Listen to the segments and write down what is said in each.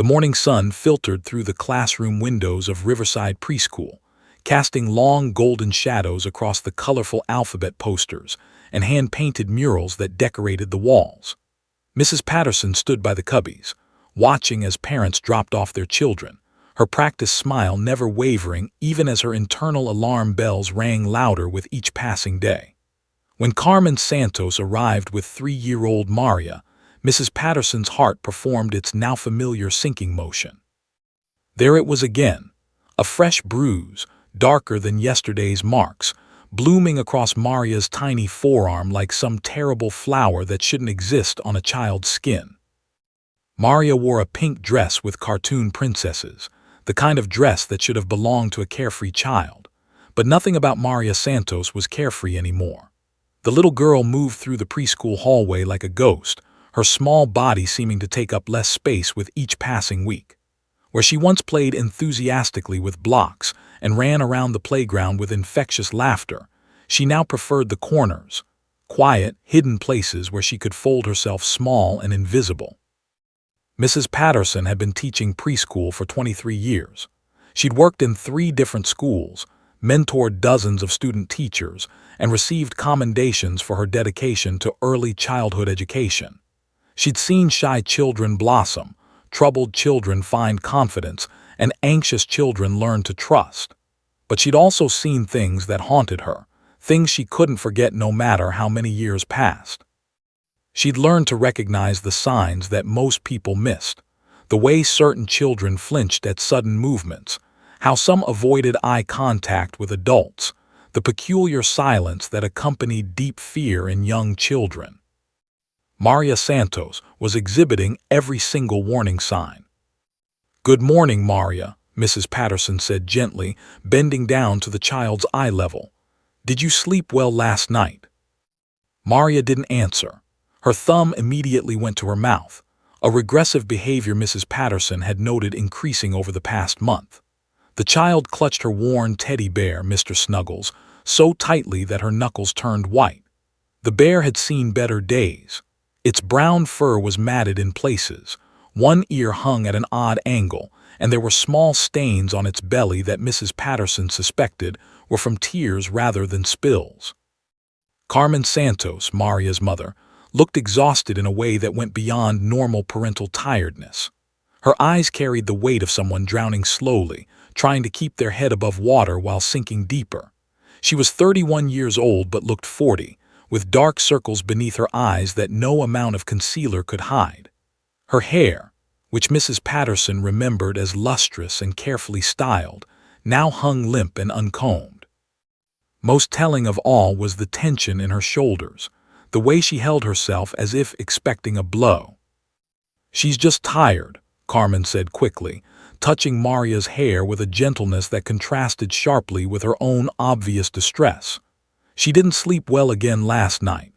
The morning sun filtered through the classroom windows of Riverside Preschool, casting long golden shadows across the colorful alphabet posters and hand-painted murals that decorated the walls. Mrs. Patterson stood by the cubbies, watching as parents dropped off their children, her practiced smile never wavering even as her internal alarm bells rang louder with each passing day. When Carmen Santos arrived with 3-year-old Maria, Mrs. Patterson's heart performed its now familiar sinking motion. There it was again, a fresh bruise, darker than yesterday's marks, blooming across Maria's tiny forearm like some terrible flower that shouldn't exist on a child's skin. Maria wore a pink dress with cartoon princesses, the kind of dress that should have belonged to a carefree child. But nothing about Maria Santos was carefree anymore. The little girl moved through the preschool hallway like a ghost, her small body seeming to take up less space with each passing week. Where she once played enthusiastically with blocks and ran around the playground with infectious laughter, she now preferred the corners, quiet, hidden places where she could fold herself small and invisible. Mrs. Patterson had been teaching preschool for 23 years. She'd worked in 3 different schools, mentored dozens of student teachers, and received commendations for her dedication to early childhood education. She'd seen shy children blossom, troubled children find confidence, and anxious children learn to trust. But she'd also seen things that haunted her, things she couldn't forget no matter how many years passed. She'd learned to recognize the signs that most people missed, the way certain children flinched at sudden movements, how some avoided eye contact with adults, the peculiar silence that accompanied deep fear in young children. Maria Santos was exhibiting every single warning sign. "Good morning, Maria," Mrs. Patterson said gently, bending down to the child's eye level. "Did you sleep well last night?" Maria didn't answer. Her thumb immediately went to her mouth, a regressive behavior Mrs. Patterson had noted increasing over the past month. The child clutched her worn teddy bear, Mr. Snuggles, so tightly that her knuckles turned white. The bear had seen better days. Its brown fur was matted in places, one ear hung at an odd angle, and there were small stains on its belly that Mrs. Patterson suspected were from tears rather than spills. Carmen Santos, Maria's mother, looked exhausted in a way that went beyond normal parental tiredness. Her eyes carried the weight of someone drowning slowly, trying to keep their head above water while sinking deeper. She was 31 years old but looked 40, with dark circles beneath her eyes that no amount of concealer could hide. Her hair, which Mrs. Patterson remembered as lustrous and carefully styled, now hung limp and uncombed. Most telling of all was the tension in her shoulders, the way she held herself as if expecting a blow. "She's just tired," Carmen said quickly, touching Maria's hair with a gentleness that contrasted sharply with her own obvious distress. "She didn't sleep well again last night."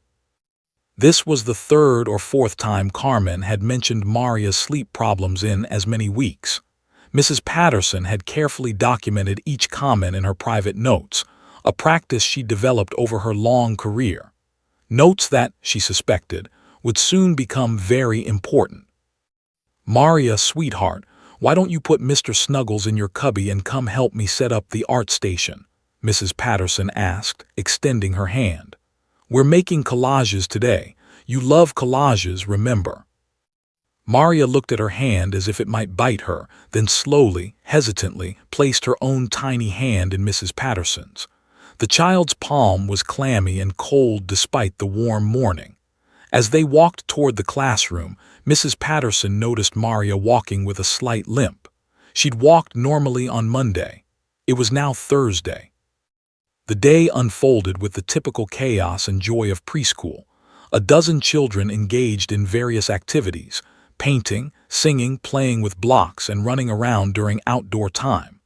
This was the 3rd or 4th time Carmen had mentioned Maria's sleep problems in as many weeks. Mrs. Patterson had carefully documented each comment in her private notes, a practice she developed over her long career. Notes that, she suspected, would soon become very important. "Maria, sweetheart, why don't you put Mr. Snuggles in your cubby and come help me set up the art station?" Mrs. Patterson asked, extending her hand. "We're making collages today. You love collages, remember?" Maria looked at her hand as if it might bite her, then slowly, hesitantly, placed her own tiny hand in Mrs. Patterson's. The child's palm was clammy and cold despite the warm morning. As they walked toward the classroom, Mrs. Patterson noticed Maria walking with a slight limp. She'd walked normally on Monday. It was now Thursday. The day unfolded with the typical chaos and joy of preschool. A dozen children engaged in various activities, painting, singing, playing with blocks, and running around during outdoor time.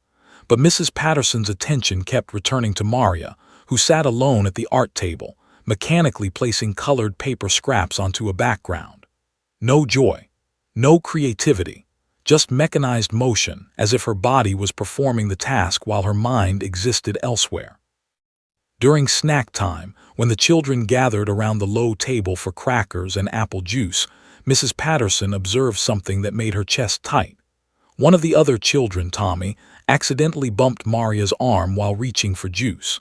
But Mrs. Patterson's attention kept returning to Maria, who sat alone at the art table, mechanically placing colored paper scraps onto a background. No joy, no creativity, just mechanized motion, as if her body was performing the task while her mind existed elsewhere. During snack time, when the children gathered around the low table for crackers and apple juice, Mrs. Patterson observed something that made her chest tight. One of the other children, Tommy, accidentally bumped Maria's arm while reaching for juice.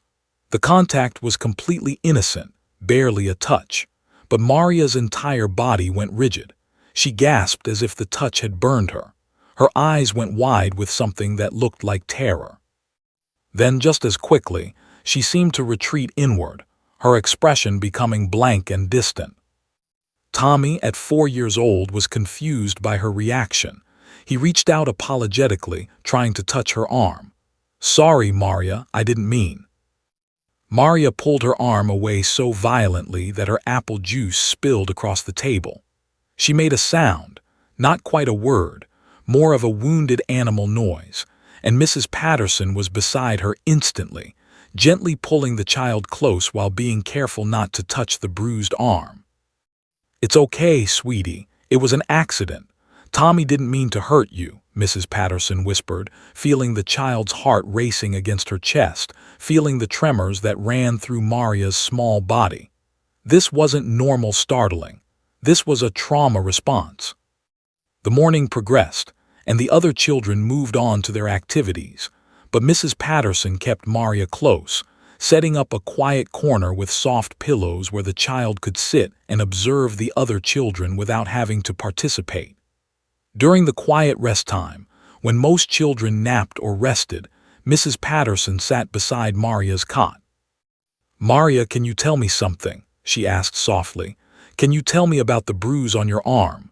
The contact was completely innocent, barely a touch, but Maria's entire body went rigid. She gasped as if the touch had burned her. Her eyes went wide with something that looked like terror. Then, just as quickly, she seemed to retreat inward, her expression becoming blank and distant. Tommy, at 4 years old, was confused by her reaction. He reached out apologetically, trying to touch her arm. "Sorry, Maria, I didn't mean." Maria pulled her arm away so violently that her apple juice spilled across the table. She made a sound, not quite a word, more of a wounded animal noise, and Mrs. Patterson was beside her instantly, gently pulling the child close while being careful not to touch the bruised arm. "It's okay, sweetie. It was an accident. Tommy didn't mean to hurt you," Mrs. Patterson whispered, feeling the child's heart racing against her chest, feeling the tremors that ran through Maria's small body. This wasn't normal startling. This was a trauma response. The morning progressed, and the other children moved on to their activities, but Mrs. Patterson kept Maria close, setting up a quiet corner with soft pillows where the child could sit and observe the other children without having to participate. During the quiet rest time, when most children napped or rested, Mrs. Patterson sat beside Maria's cot. "Maria, can you tell me something?" she asked softly. "Can you tell me about the bruise on your arm?"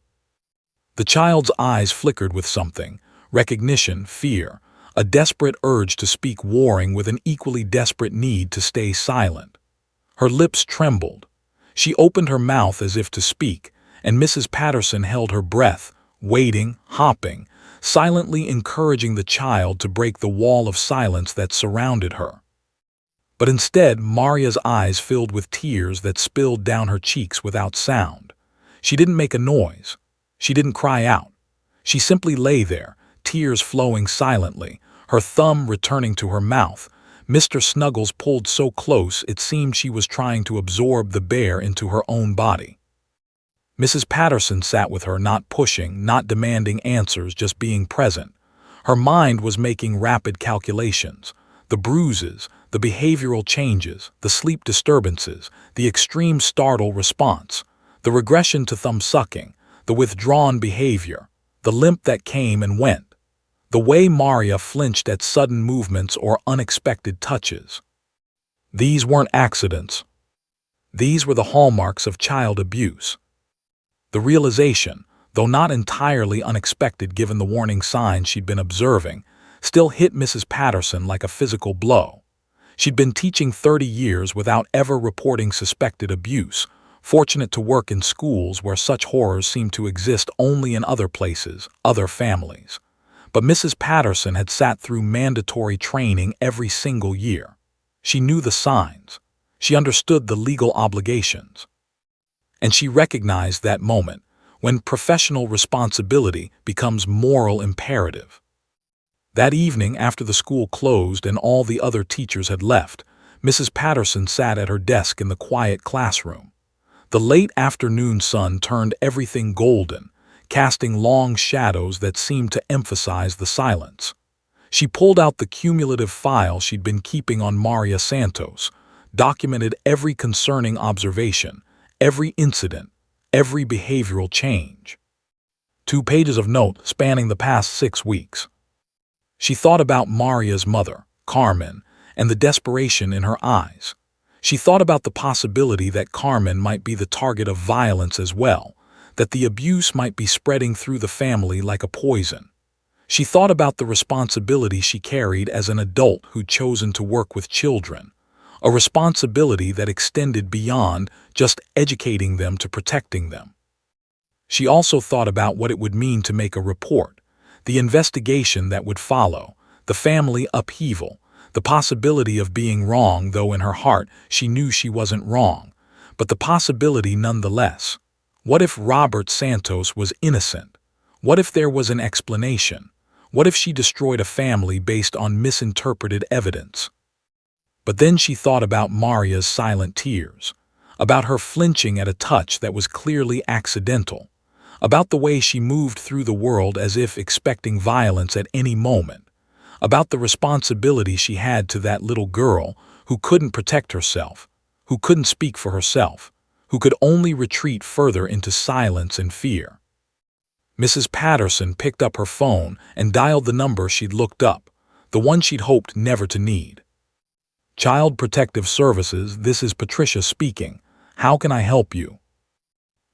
The child's eyes flickered with something, recognition, fear, a desperate urge to speak warring with an equally desperate need to stay silent. Her lips trembled. She opened her mouth as if to speak, and Mrs. Patterson held her breath, waiting, hopping, silently encouraging the child to break the wall of silence that surrounded her. But instead, Maria's eyes filled with tears that spilled down her cheeks without sound. She didn't make a noise. She didn't cry out. She simply lay there, tears flowing silently, her thumb returning to her mouth. Mr. Snuggles pulled so close it seemed she was trying to absorb the bear into her own body. Mrs. Patterson sat with her, not pushing, not demanding answers, just being present. Her mind was making rapid calculations. The bruises, the behavioral changes, the sleep disturbances, the extreme startle response, the regression to thumb sucking, the withdrawn behavior, the limp that came and went, the way Maria flinched at sudden movements or unexpected touches. These weren't accidents. These were the hallmarks of child abuse. The realization, though not entirely unexpected given the warning signs she'd been observing, still hit Mrs. Patterson like a physical blow. She'd been teaching 30 years without ever reporting suspected abuse, fortunate to work in schools where such horrors seemed to exist only in other places, other families. But Mrs. Patterson had sat through mandatory training every single year. She knew the signs. She understood the legal obligations. And she recognized that moment, when professional responsibility becomes moral imperative. That evening, after the school closed and all the other teachers had left, Mrs. Patterson sat at her desk in the quiet classroom. The late afternoon sun turned everything golden, casting long shadows that seemed to emphasize the silence. She pulled out the cumulative file she'd been keeping on Maria Santos, documented every concerning observation, every incident, every behavioral change. 2 pages of notes spanning the past 6 weeks. She thought about Maria's mother, Carmen, and the desperation in her eyes. She thought about the possibility that Carmen might be the target of violence as well, that the abuse might be spreading through the family like a poison. She thought about the responsibility she carried as an adult who'd chosen to work with children, a responsibility that extended beyond just educating them to protecting them. She also thought about what it would mean to make a report, the investigation that would follow, the family upheaval, the possibility of being wrong, though in her heart she knew she wasn't wrong, but the possibility nonetheless. What if Robert Santos was innocent? What if there was an explanation? What if she destroyed a family based on misinterpreted evidence? But then she thought about Maria's silent tears, about her flinching at a touch that was clearly accidental, about the way she moved through the world as if expecting violence at any moment, about the responsibility she had to that little girl who couldn't protect herself, who couldn't speak for herself, who could only retreat further into silence and fear. Mrs. Patterson picked up her phone and dialed the number she'd looked up, the one she'd hoped never to need. Child Protective Services, this is Patricia speaking. How can I help you?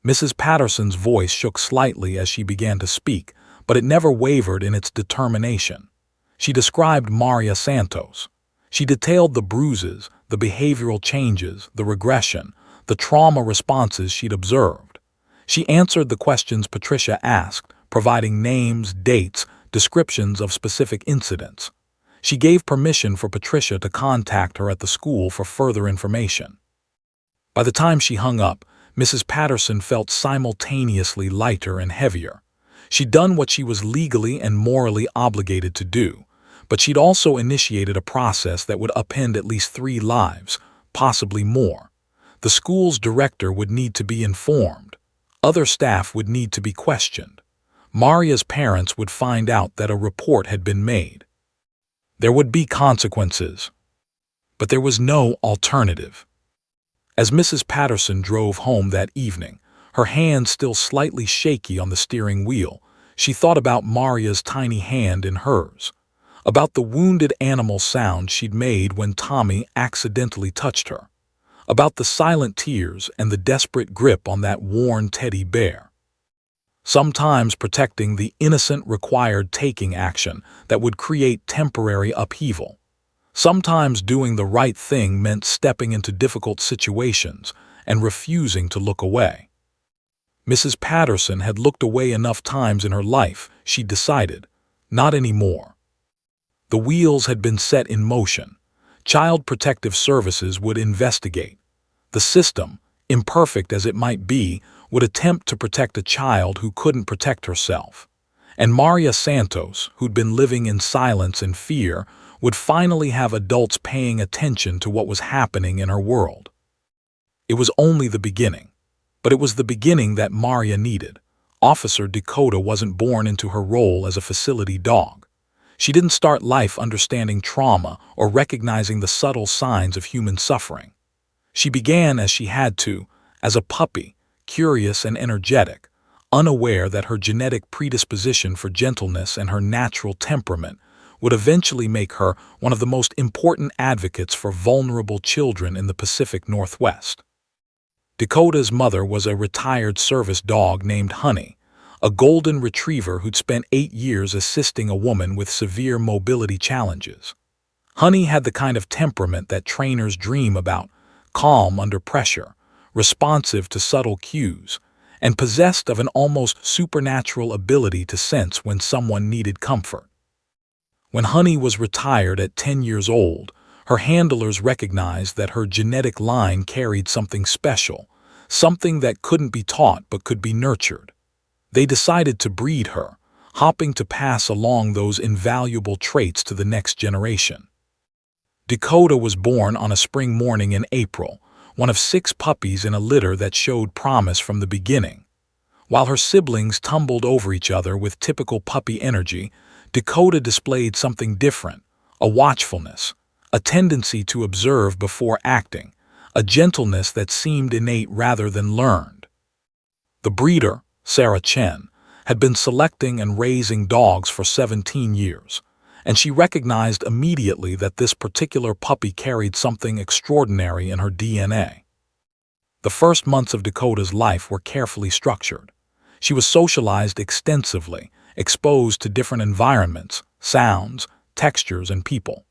Mrs. Patterson's voice shook slightly as she began to speak, but it never wavered in its determination. She described Maria Santos. She detailed the bruises, the behavioral changes, the regression, the trauma responses she'd observed. She answered the questions Patricia asked, providing names, dates, descriptions of specific incidents. She gave permission for Patricia to contact her at the school for further information. By the time she hung up, Mrs. Patterson felt simultaneously lighter and heavier. She'd done what she was legally and morally obligated to do, but she'd also initiated a process that would upend at least 3 lives, possibly more. The school's director would need to be informed. Other staff would need to be questioned. Maria's parents would find out that a report had been made. There would be consequences. But there was no alternative. As Mrs. Patterson drove home that evening, her hands still slightly shaky on the steering wheel, she thought about Maria's tiny hand in hers, about the wounded animal sound she'd made when Tommy accidentally touched her, about the silent tears and the desperate grip on that worn teddy bear. Sometimes protecting the innocent required taking action that would create temporary upheaval. Sometimes doing the right thing meant stepping into difficult situations and refusing to look away. Mrs. Patterson had looked away enough times in her life, she decided. Not anymore. The wheels had been set in motion. Child Protective Services would investigate. The system, imperfect as it might be, would attempt to protect a child who couldn't protect herself. And Maria Santos, who'd been living in silence and fear, would finally have adults paying attention to what was happening in her world. It was only the beginning. But it was the beginning that Maria needed. Officer Dakota wasn't born into her role as a facility dog. She didn't start life understanding trauma or recognizing the subtle signs of human suffering. She began as she had to, as a puppy, curious and energetic, unaware that her genetic predisposition for gentleness and her natural temperament would eventually make her one of the most important advocates for vulnerable children in the Pacific Northwest. Dakota's mother was a retired service dog named Honey, a golden retriever who'd spent 8 years assisting a woman with severe mobility challenges. Honey had the kind of temperament that trainers dream about, calm under pressure, responsive to subtle cues, and possessed of an almost supernatural ability to sense when someone needed comfort. When Honey was retired at 10 years old, her handlers recognized that her genetic line carried something special, something that couldn't be taught but could be nurtured. They decided to breed her, hoping to pass along those invaluable traits to the next generation. Dakota was born on a spring morning in April, one of 6 puppies in a litter that showed promise from the beginning. While her siblings tumbled over each other with typical puppy energy, Dakota displayed something different, a watchfulness, a tendency to observe before acting, a gentleness that seemed innate rather than learned. The breeder, Sarah Chen, had been selecting and raising dogs for 17 years, and she recognized immediately that this particular puppy carried something extraordinary in her DNA. The first months of Dakota's life were carefully structured. She was socialized extensively, exposed to different environments, sounds, textures, and people.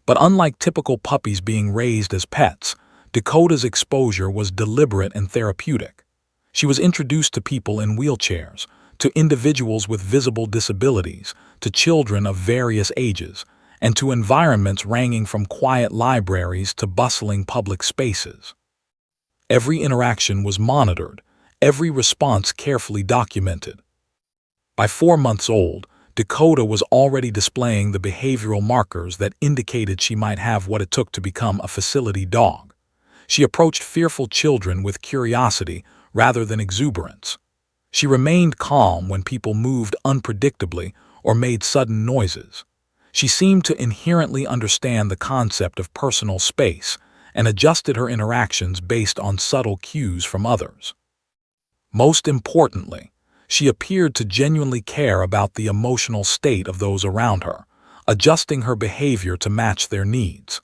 But unlike typical puppies being raised as pets, Dakota's exposure was deliberate and therapeutic. She was introduced to people in wheelchairs, to individuals with visible disabilities, to children of various ages, and to environments ranging from quiet libraries to bustling public spaces. Every interaction was monitored, every response carefully documented. By 4 months old, Dakota was already displaying the behavioral markers that indicated she might have what it took to become a facility dog. She approached fearful children with curiosity rather than exuberance. She remained calm when people moved unpredictably or made sudden noises. She seemed to inherently understand the concept of personal space and adjusted her interactions based on subtle cues from others. Most importantly, she appeared to genuinely care about the emotional state of those around her, adjusting her behavior to match their needs.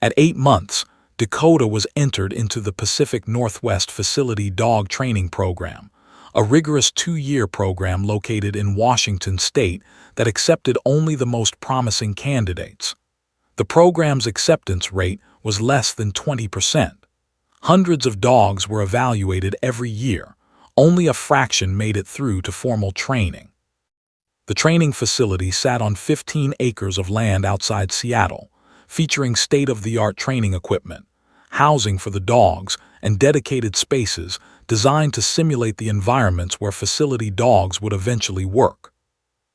At 8 months, Dakota was entered into the Pacific Northwest Facility Dog Training Program, a rigorous 2-year program located in Washington state that accepted only the most promising candidates. The program's acceptance rate was less than 20%. Hundreds of dogs were evaluated every year. Only a fraction made it through to formal training. The training facility sat on 15 acres of land outside Seattle, featuring state-of-the-art training equipment, housing for the dogs, and dedicated spaces designed to simulate the environments where facility dogs would eventually work.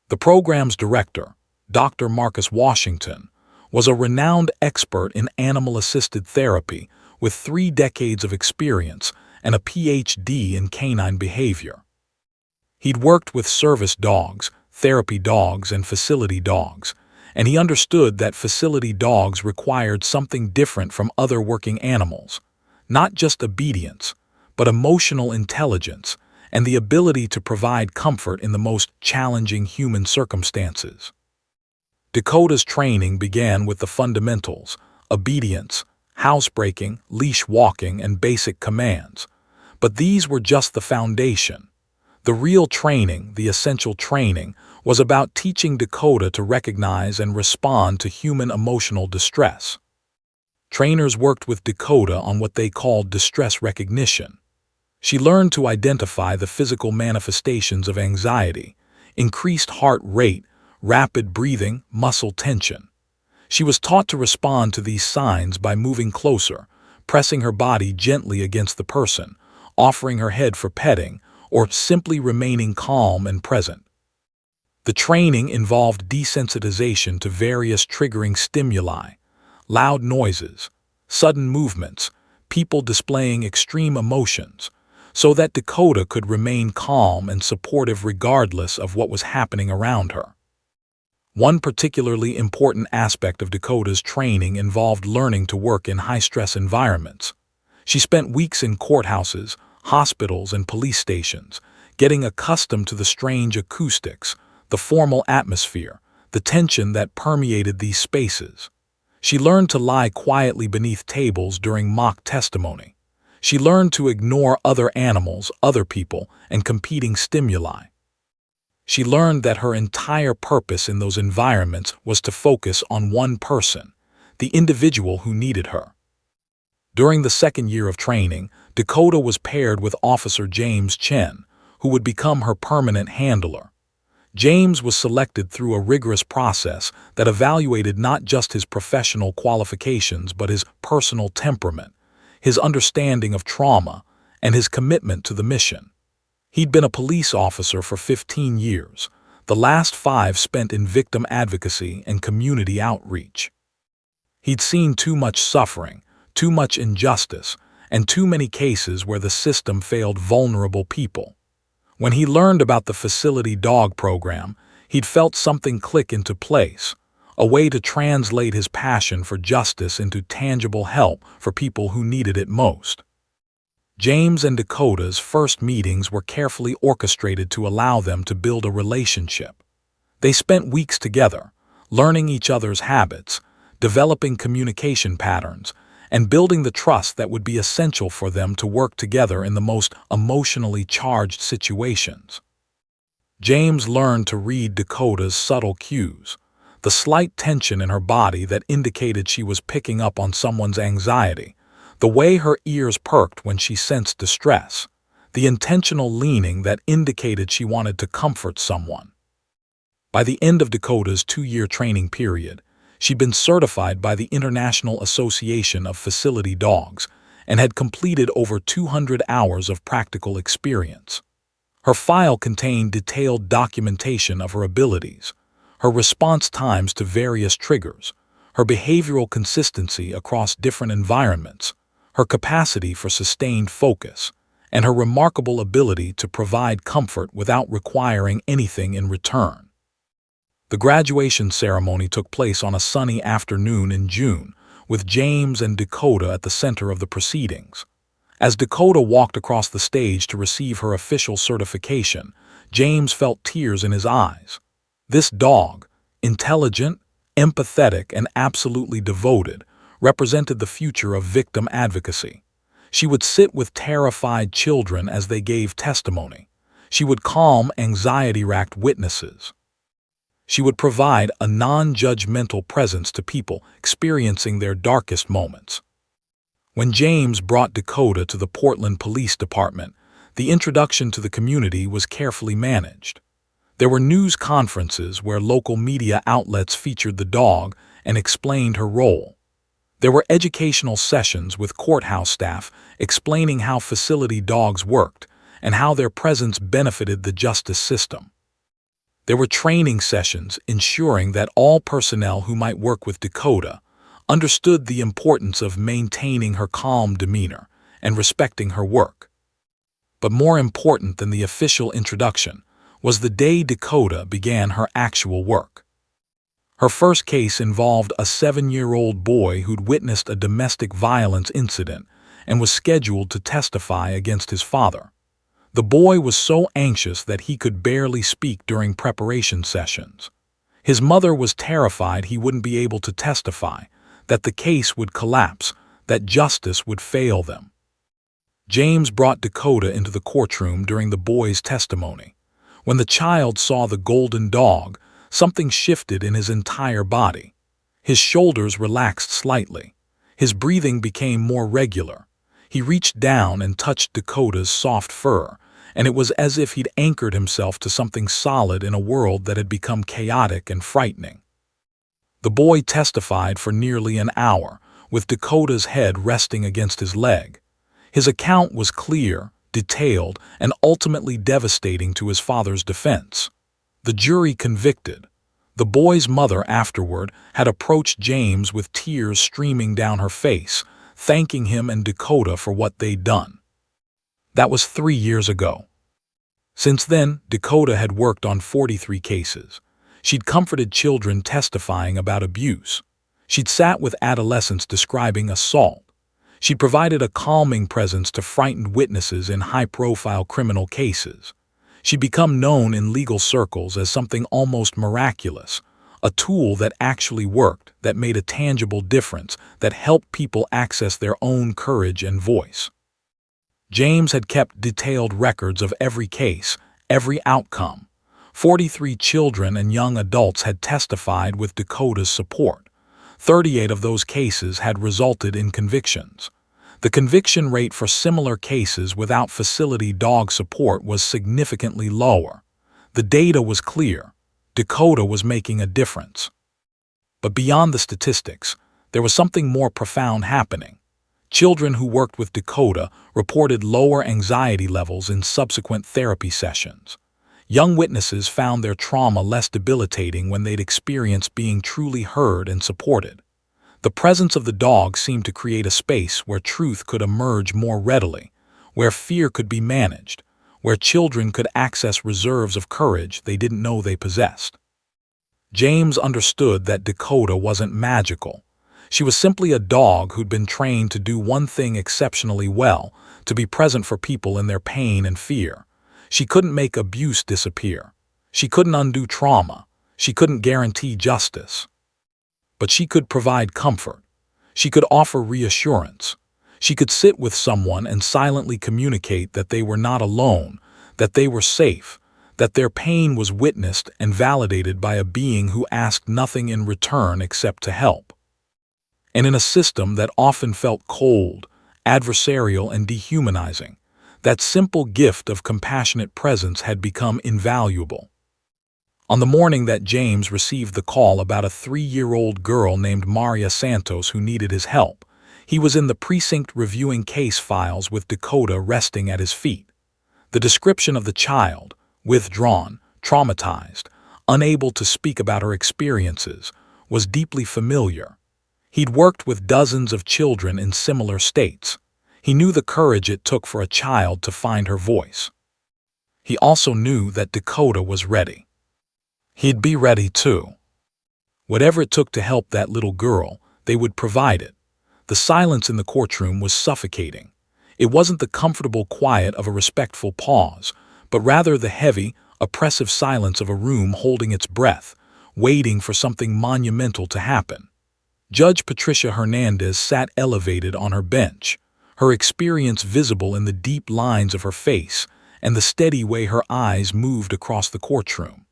The program's director, Dr. Marcus Washington, was a renowned expert in animal-assisted therapy with 3 decades of experience and a PhD in canine behavior. He'd worked with service dogs, therapy dogs, and facility dogs, and he understood that facility dogs required something different from other working animals, not just obedience, but emotional intelligence and the ability to provide comfort in the most challenging human circumstances. Dakota's training began with the fundamentals: obedience, housebreaking, leash walking, and basic commands. But these were just the foundation. The real training, the essential training, was about teaching Dakota to recognize and respond to human emotional distress. Trainers worked with Dakota on what they called distress recognition. She learned to identify the physical manifestations of anxiety: increased heart rate, rapid breathing, muscle tension. She was taught to respond to these signs by moving closer, pressing her body gently against the person, offering her head for petting, or simply remaining calm and present. The training involved desensitization to various triggering stimuli: loud noises, sudden movements, people displaying extreme emotions, so that Dakota could remain calm and supportive regardless of what was happening around her. One particularly important aspect of Dakota's training involved learning to work in high-stress environments. She spent weeks in courthouses, hospitals, and police stations, getting accustomed to the strange acoustics, the formal atmosphere, the tension that permeated these spaces. She learned to lie quietly beneath tables during mock testimony. She learned to ignore other animals, other people, and competing stimuli. She learned that her entire purpose in those environments was to focus on one person, the individual who needed her. During the 2nd year of training, Dakota was paired with Officer James Chen, who would become her permanent handler. James was selected through a rigorous process that evaluated not just his professional qualifications but his personal temperament, his understanding of trauma, and his commitment to the mission. He'd been a police officer for 15 years, the last 5 spent in victim advocacy and community outreach. He'd seen too much suffering, too much injustice, and too many cases where the system failed vulnerable people. When he learned about the facility dog program, he'd felt something click into place, a way to translate his passion for justice into tangible help for people who needed it most. James and Dakota's first meetings were carefully orchestrated to allow them to build a relationship. They spent weeks together, learning each other's habits, developing communication patterns, and building the trust that would be essential for them to work together in the most emotionally charged situations. James learned to read Dakota's subtle cues, the slight tension in her body that indicated she was picking up on someone's anxiety, the way her ears perked when she sensed distress, the intentional leaning that indicated she wanted to comfort someone. By the end of Dakota's 2-year training period, she'd been certified by the International Association of Facility Dogs and had completed over 200 hours of practical experience. Her file contained detailed documentation of her abilities, her response times to various triggers, her behavioral consistency across different environments, her capacity for sustained focus, and her remarkable ability to provide comfort without requiring anything in return. The graduation ceremony took place on a sunny afternoon in June, with James and Dakota at the center of the proceedings. As Dakota walked across the stage to receive her official certification, James felt tears in his eyes. This dog, intelligent, empathetic, and absolutely devoted, represented the future of victim advocacy. She would sit with terrified children as they gave testimony. She would calm anxiety-racked witnesses. She would provide a non-judgmental presence to people experiencing their darkest moments. When James brought Dakota to the Portland Police Department, the introduction to the community was carefully managed. There were news conferences where local media outlets featured the dog and explained her role. There were educational sessions with courthouse staff explaining how facility dogs worked and how their presence benefited the justice system. There were training sessions ensuring that all personnel who might work with Dakota understood the importance of maintaining her calm demeanor and respecting her work. But more important than the official introduction was the day Dakota began her actual work. Her first case involved a 7-year-old boy who'd witnessed a domestic violence incident and was scheduled to testify against his father. The boy was so anxious that he could barely speak during preparation sessions. His mother was terrified he wouldn't be able to testify, that the case would collapse, that justice would fail them. James brought Dakota into the courtroom during the boy's testimony. When the child saw the golden dog, something shifted in his entire body. His shoulders relaxed slightly. His breathing became more regular. He reached down and touched Dakota's soft fur, and it was as if he'd anchored himself to something solid in a world that had become chaotic and frightening. The boy testified for nearly an hour, with Dakota's head resting against his leg. His account was clear, detailed, and ultimately devastating to his father's defense. The jury convicted. The boy's mother afterward had approached James with tears streaming down her face, thanking him and Dakota for what they'd done. That was 3 years ago. Since then, Dakota had worked on 43 cases. She'd comforted children testifying about abuse. She'd sat with adolescents describing assault. She'd provided a calming presence to frightened witnesses in high-profile criminal cases. She'd become known in legal circles as something almost miraculous, a tool that actually worked, that made a tangible difference, that helped people access their own courage and voice. James had kept detailed records of every case, every outcome. 43 children and young adults had testified with Dakota's support. 38 of those cases had resulted in convictions. The conviction rate for similar cases without facility dog support was significantly lower. The data was clear. Dakota was making a difference. But beyond the statistics, there was something more profound happening. Children who worked with Dakota reported lower anxiety levels in subsequent therapy sessions. Young witnesses found their trauma less debilitating when they'd experienced being truly heard and supported. The presence of the dog seemed to create a space where truth could emerge more readily, where fear could be managed, where children could access reserves of courage they didn't know they possessed. James understood that Dakota wasn't magical. She was simply a dog who'd been trained to do one thing exceptionally well, to be present for people in their pain and fear. She couldn't make abuse disappear. She couldn't undo trauma. She couldn't guarantee justice. But she could provide comfort. She could offer reassurance. She could sit with someone and silently communicate that they were not alone, that they were safe, that their pain was witnessed and validated by a being who asked nothing in return except to help. And in a system that often felt cold, adversarial, and dehumanizing, that simple gift of compassionate presence had become invaluable. On the morning that James received the call about a 3-year-old girl named Maria Santos who needed his help, he was in the precinct reviewing case files with Dakota resting at his feet. The description of the child, withdrawn, traumatized, unable to speak about her experiences, was deeply familiar. He'd worked with dozens of children in similar states. He knew the courage it took for a child to find her voice. He also knew that Dakota was ready. He'd be ready too. Whatever it took to help that little girl, they would provide it. The silence in the courtroom was suffocating. It wasn't the comfortable quiet of a respectful pause, but rather the heavy, oppressive silence of a room holding its breath, waiting for something monumental to happen. Judge Patricia Hernandez sat elevated on her bench, her experience visible in the deep lines of her face and the steady way her eyes moved across the courtroom.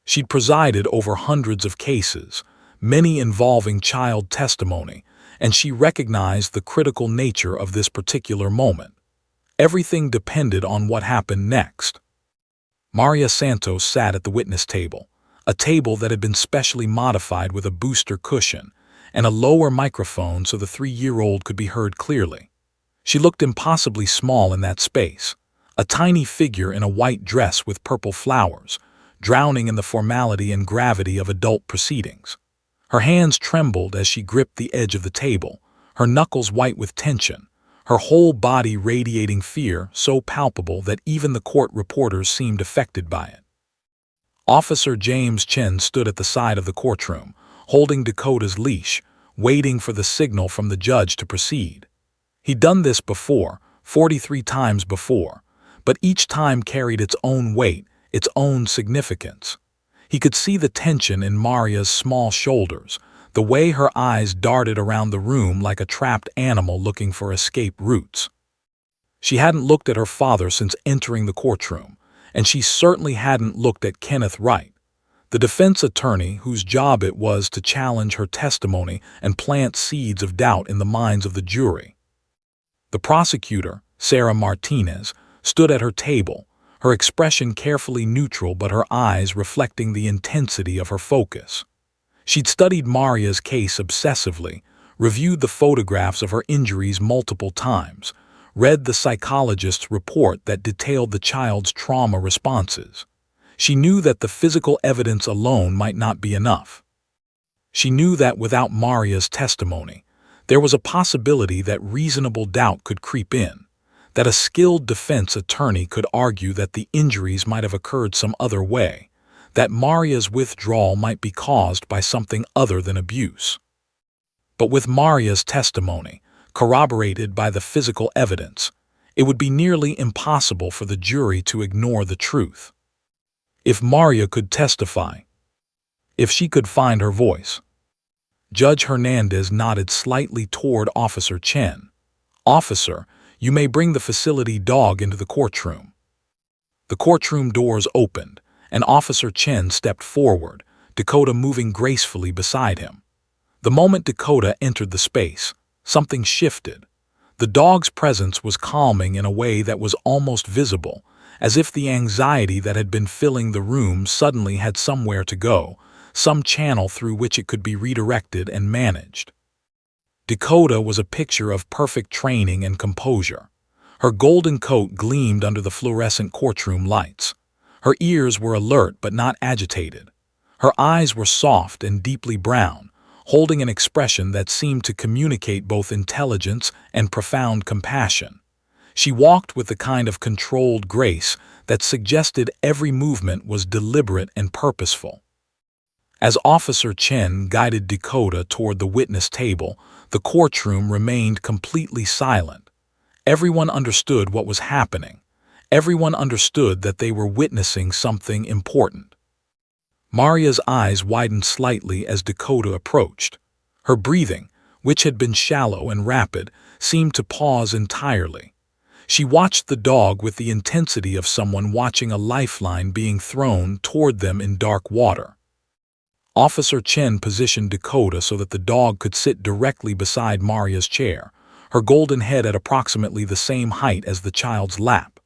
She'd presided over hundreds of cases, many involving child testimony, and she recognized the critical nature of this particular moment. Everything depended on what happened next. Maria Santos sat at the witness table, a table that had been specially modified with a booster cushion and a lower microphone so the 3-year-old could be heard clearly. She looked impossibly small in that space, a tiny figure in a white dress with purple flowers, drowning in the formality and gravity of adult proceedings. Her hands trembled as she gripped the edge of the table, her knuckles white with tension, her whole body radiating fear so palpable that even the court reporters seemed affected by it. Officer James Chen stood at the side of the courtroom, holding Dakota's leash, waiting for the signal from the judge to proceed. He'd done this before, 43 times before, but each time carried its own weight, its own significance. He could see the tension in Maria's small shoulders, the way her eyes darted around the room like a trapped animal looking for escape routes. She hadn't looked at her father since entering the courtroom, and she certainly hadn't looked at Kenneth Wright, the defense attorney whose job it was to challenge her testimony and plant seeds of doubt in the minds of the jury. The prosecutor, Sarah Martinez, stood at her table, her expression carefully neutral but her eyes reflecting the intensity of her focus. She'd studied Maria's case obsessively, reviewed the photographs of her injuries multiple times, read the psychologist's report that detailed the child's trauma responses. She knew that the physical evidence alone might not be enough. She knew that without Maria's testimony, there was a possibility that reasonable doubt could creep in, that a skilled defense attorney could argue that the injuries might have occurred some other way, that Maria's withdrawal might be caused by something other than abuse. But with Maria's testimony, corroborated by the physical evidence, it would be nearly impossible for the jury to ignore the truth. If Maria could testify, if she could find her voice. Judge Hernandez nodded slightly toward Officer Chen. "Officer, you may bring the facility dog into the courtroom." The courtroom doors opened, and Officer Chen stepped forward, Dakota moving gracefully beside him. The moment Dakota entered the space, something shifted. The dog's presence was calming in a way that was almost visible, as if the anxiety that had been filling the room suddenly had somewhere to go, some channel through which it could be redirected and managed. Dakota was a picture of perfect training and composure. Her golden coat gleamed under the fluorescent courtroom lights. Her ears were alert but not agitated. Her eyes were soft and deeply brown, holding an expression that seemed to communicate both intelligence and profound compassion. She walked with the kind of controlled grace that suggested every movement was deliberate and purposeful. As Officer Chen guided Dakota toward the witness table, the courtroom remained completely silent. Everyone understood what was happening. Everyone understood that they were witnessing something important. Maria's eyes widened slightly as Dakota approached. Her breathing, which had been shallow and rapid, seemed to pause entirely. She watched the dog with the intensity of someone watching a lifeline being thrown toward them in dark water. Officer Chen positioned Dakota so that the dog could sit directly beside Maria's chair, her golden head at approximately the same height as the child's lap.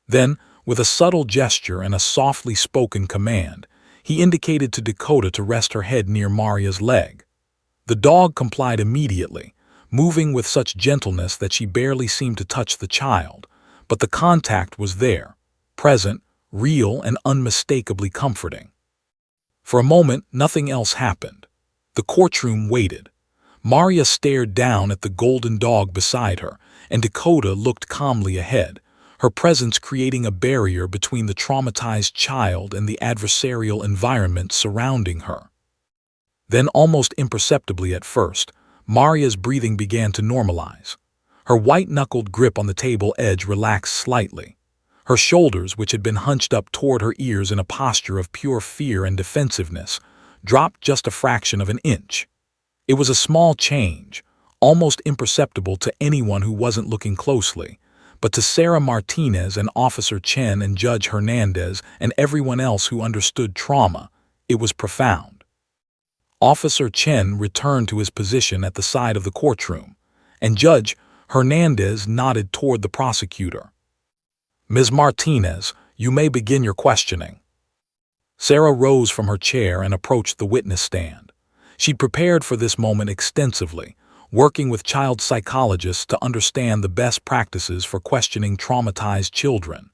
Then, with a subtle gesture and a softly spoken command, he indicated to Dakota to rest her head near Maria's leg. The dog complied immediately, moving with such gentleness that she barely seemed to touch the child, but the contact was there, present, real, and unmistakably comforting. For a moment, nothing else happened. The courtroom waited. Maria stared down at the golden dog beside her, and Dakota looked calmly ahead, her presence creating a barrier between the traumatized child and the adversarial environment surrounding her. Then, almost imperceptibly at first, Maria's breathing began to normalize. Her white-knuckled grip on the table edge relaxed slightly. Her shoulders, which had been hunched up toward her ears in a posture of pure fear and defensiveness, dropped just a fraction of an inch. It was a small change, almost imperceptible to anyone who wasn't looking closely, but to Sarah Martinez and Officer Chen and Judge Hernandez and everyone else who understood trauma, it was profound. Officer Chen returned to his position at the side of the courtroom, and Judge Hernandez nodded toward the prosecutor. "Ms. Martinez, you may begin your questioning." Sarah rose from her chair and approached the witness stand. She'd prepared for this moment extensively, working with child psychologists to understand the best practices for questioning traumatized children.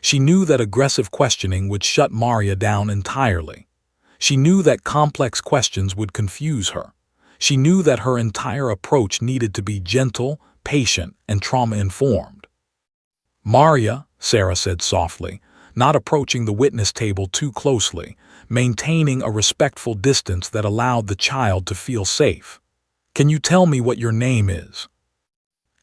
She knew that aggressive questioning would shut Maria down entirely. She knew that complex questions would confuse her. She knew that her entire approach needed to be gentle, patient, and trauma-informed. "Maria," Sarah said softly, not approaching the witness table too closely, maintaining a respectful distance that allowed the child to feel safe. "Can you tell me what your name is?"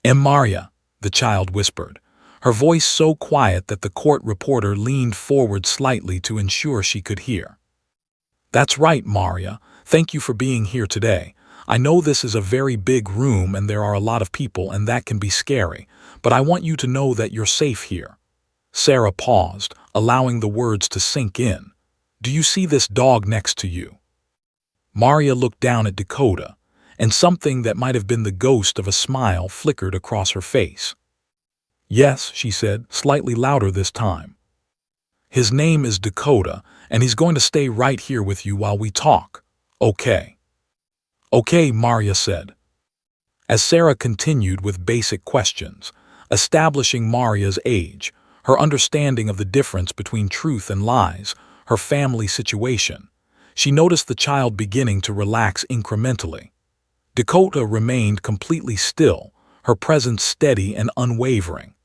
"Maria," the child whispered, her voice so quiet that the court reporter leaned forward slightly to ensure she could hear. "That's right, Maria. Thank you for being here today. I know this is a very big room and there are a lot of people and that can be scary, but I want you to know that you're safe here." Sarah paused, allowing the words to sink in. "Do you see this dog next to you?" Maria looked down at Dakota, and something that might have been the ghost of a smile flickered across her face. "Yes," she said, slightly louder this time. "His name is Dakota, and he's going to stay right here with you while we talk. Okay." "Okay," Maria said. As Sarah continued with basic questions, establishing Maria's age, her understanding of the difference between truth and lies, her family situation, she noticed the child beginning to relax incrementally. Dakota remained completely still, her presence steady and unwavering.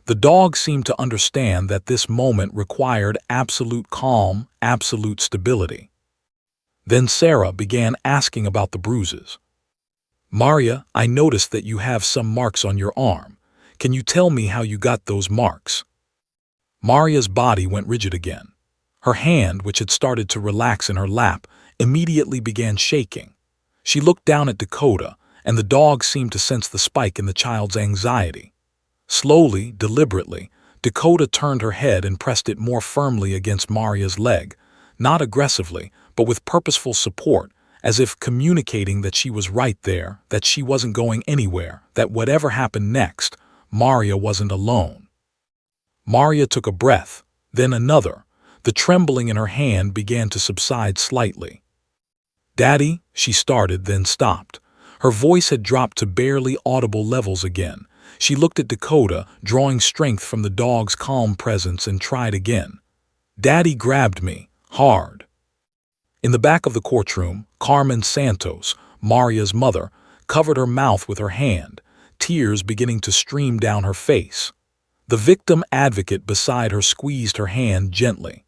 The dog seemed to understand that this moment required absolute calm, absolute stability. Then Sarah began asking about the bruises. "Maria, I noticed that you have some marks on your arm. Can you tell me how you got those marks?" Maria's body went rigid again. Her hand, which had started to relax in her lap, immediately began shaking. She looked down at Dakota, and the dog seemed to sense the spike in the child's anxiety. Slowly, deliberately, Dakota turned her head and pressed it more firmly against Maria's leg, not aggressively, but with purposeful support, as if communicating that she was right there, that she wasn't going anywhere, that whatever happened next, Maria wasn't alone. Maria took a breath, then another. The trembling in her hand began to subside slightly. "Daddy," she started, then stopped. Her voice had dropped to barely audible levels again. She looked at Dakota, drawing strength from the dog's calm presence, and tried again. "Daddy grabbed me, hard." In the back of the courtroom, Carmen Santos, Maria's mother, covered her mouth with her hand, tears beginning to stream down her face. The victim advocate beside her squeezed her hand gently.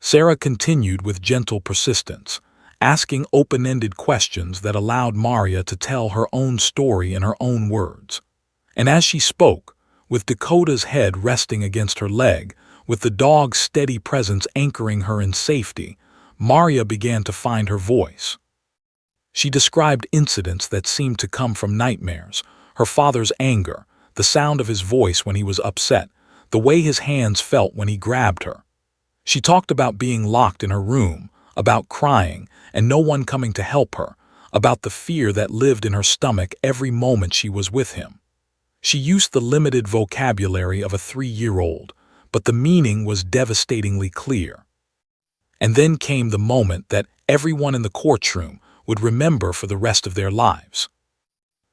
Sarah continued with gentle persistence, asking open-ended questions that allowed Maria to tell her own story in her own words. And as she spoke, with Dakota's head resting against her leg, with the dog's steady presence anchoring her in safety, Maria began to find her voice. She described incidents that seemed to come from nightmares, her father's anger, the sound of his voice when he was upset, the way his hands felt when he grabbed her. She talked about being locked in her room, about crying and no one coming to help her, about the fear that lived in her stomach every moment she was with him. She used the limited vocabulary of a 3-year-old, but the meaning was devastatingly clear. And then came the moment that everyone in the courtroom would remember for the rest of their lives.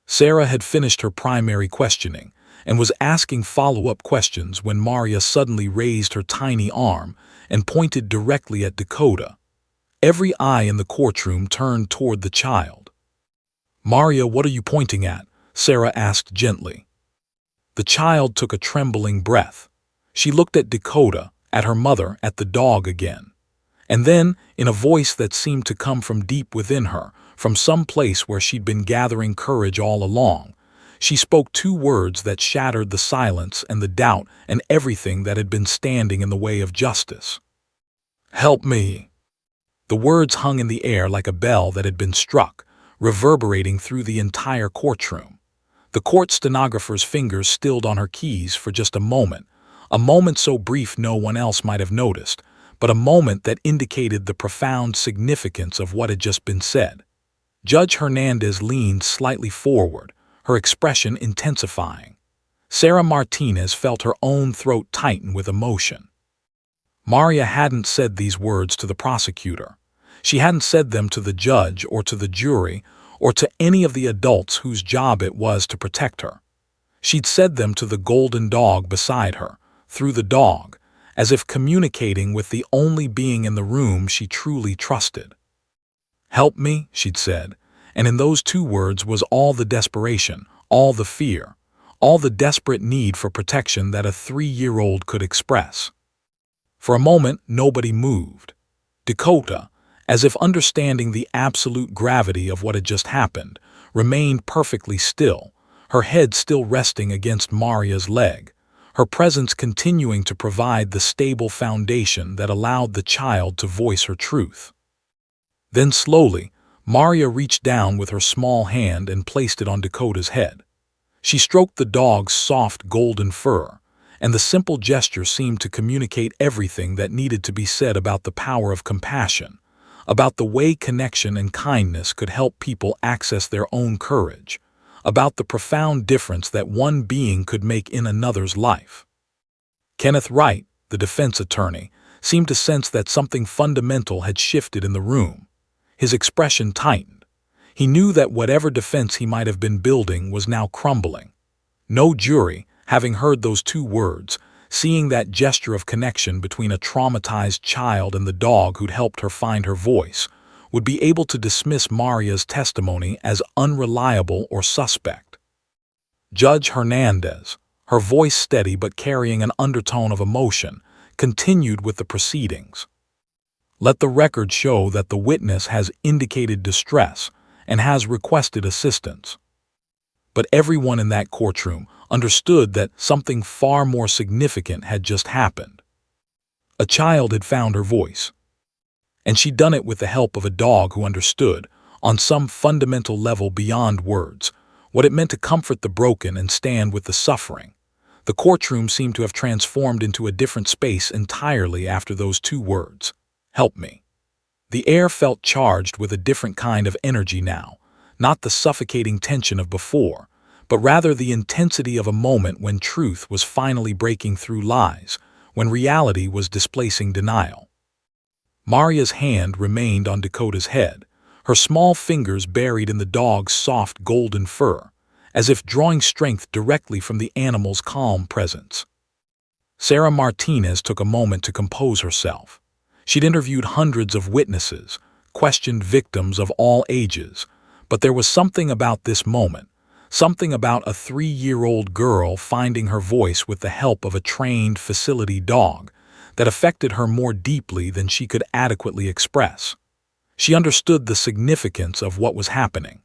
Sarah had finished her primary questioning and was asking follow-up questions when Maria suddenly raised her tiny arm and pointed directly at Dakota. Every eye in the courtroom turned toward the child. Maria, what are you pointing at? Sarah asked gently. The child took a trembling breath. She looked at Dakota, at her mother, at the dog again. And then, in a voice that seemed to come from deep within her, from some place where she'd been gathering courage all along, she spoke two words that shattered the silence and the doubt and everything that had been standing in the way of justice. Help me. The words hung in the air like a bell that had been struck, reverberating through the entire courtroom. The court stenographer's fingers stilled on her keys for just a moment so brief no one else might have noticed, but a moment that indicated the profound significance of what had just been said. Judge Hernandez leaned slightly forward, her expression intensifying. Sarah Martinez felt her own throat tighten with emotion. Maria hadn't said these words to the prosecutor. She hadn't said them to the judge or to the jury or to any of the adults whose job it was to protect her. She'd said them to the golden dog beside her, through the dog, as if communicating with the only being in the room she truly trusted. Help me, she'd said, and in those two words was all the desperation, all the fear, all the desperate need for protection that a 3-year-old could express. For a moment, nobody moved. Dakota, as if understanding the absolute gravity of what had just happened, remained perfectly still, her head still resting against Maria's leg, her presence continuing to provide the stable foundation that allowed the child to voice her truth. Then slowly, Maria reached down with her small hand and placed it on Dakota's head. She stroked the dog's soft golden fur, and the simple gesture seemed to communicate everything that needed to be said about the power of compassion, about the way connection and kindness could help people access their own courage, about the profound difference that one being could make in another's life. Kenneth Wright, the defense attorney, seemed to sense that something fundamental had shifted in the room. His expression tightened. He knew that whatever defense he might have been building was now crumbling. No jury, having heard those two words, seeing that gesture of connection between a traumatized child and the dog who'd helped her find her voice, would be able to dismiss Maria's testimony as unreliable or suspect. Judge Hernandez, her voice steady but carrying an undertone of emotion, continued with the proceedings. Let the record show that the witness has indicated distress and has requested assistance. But everyone in that courtroom understood that something far more significant had just happened. A child had found her voice. And she'd done it with the help of a dog who understood, on some fundamental level beyond words, what it meant to comfort the broken and stand with the suffering. The courtroom seemed to have transformed into a different space entirely after those two words. Help me. The air felt charged with a different kind of energy now, not the suffocating tension of before, but rather the intensity of a moment when truth was finally breaking through lies, when reality was displacing denial. Maria's hand remained on Dakota's head, her small fingers buried in the dog's soft golden fur, as if drawing strength directly from the animal's calm presence. Sarah Martinez took a moment to compose herself. She'd interviewed hundreds of witnesses, questioned victims of all ages, but there was something about this moment, something about a 3-year-old girl finding her voice with the help of a trained facility dog, that affected her more deeply than she could adequately express. She understood the significance of what was happening.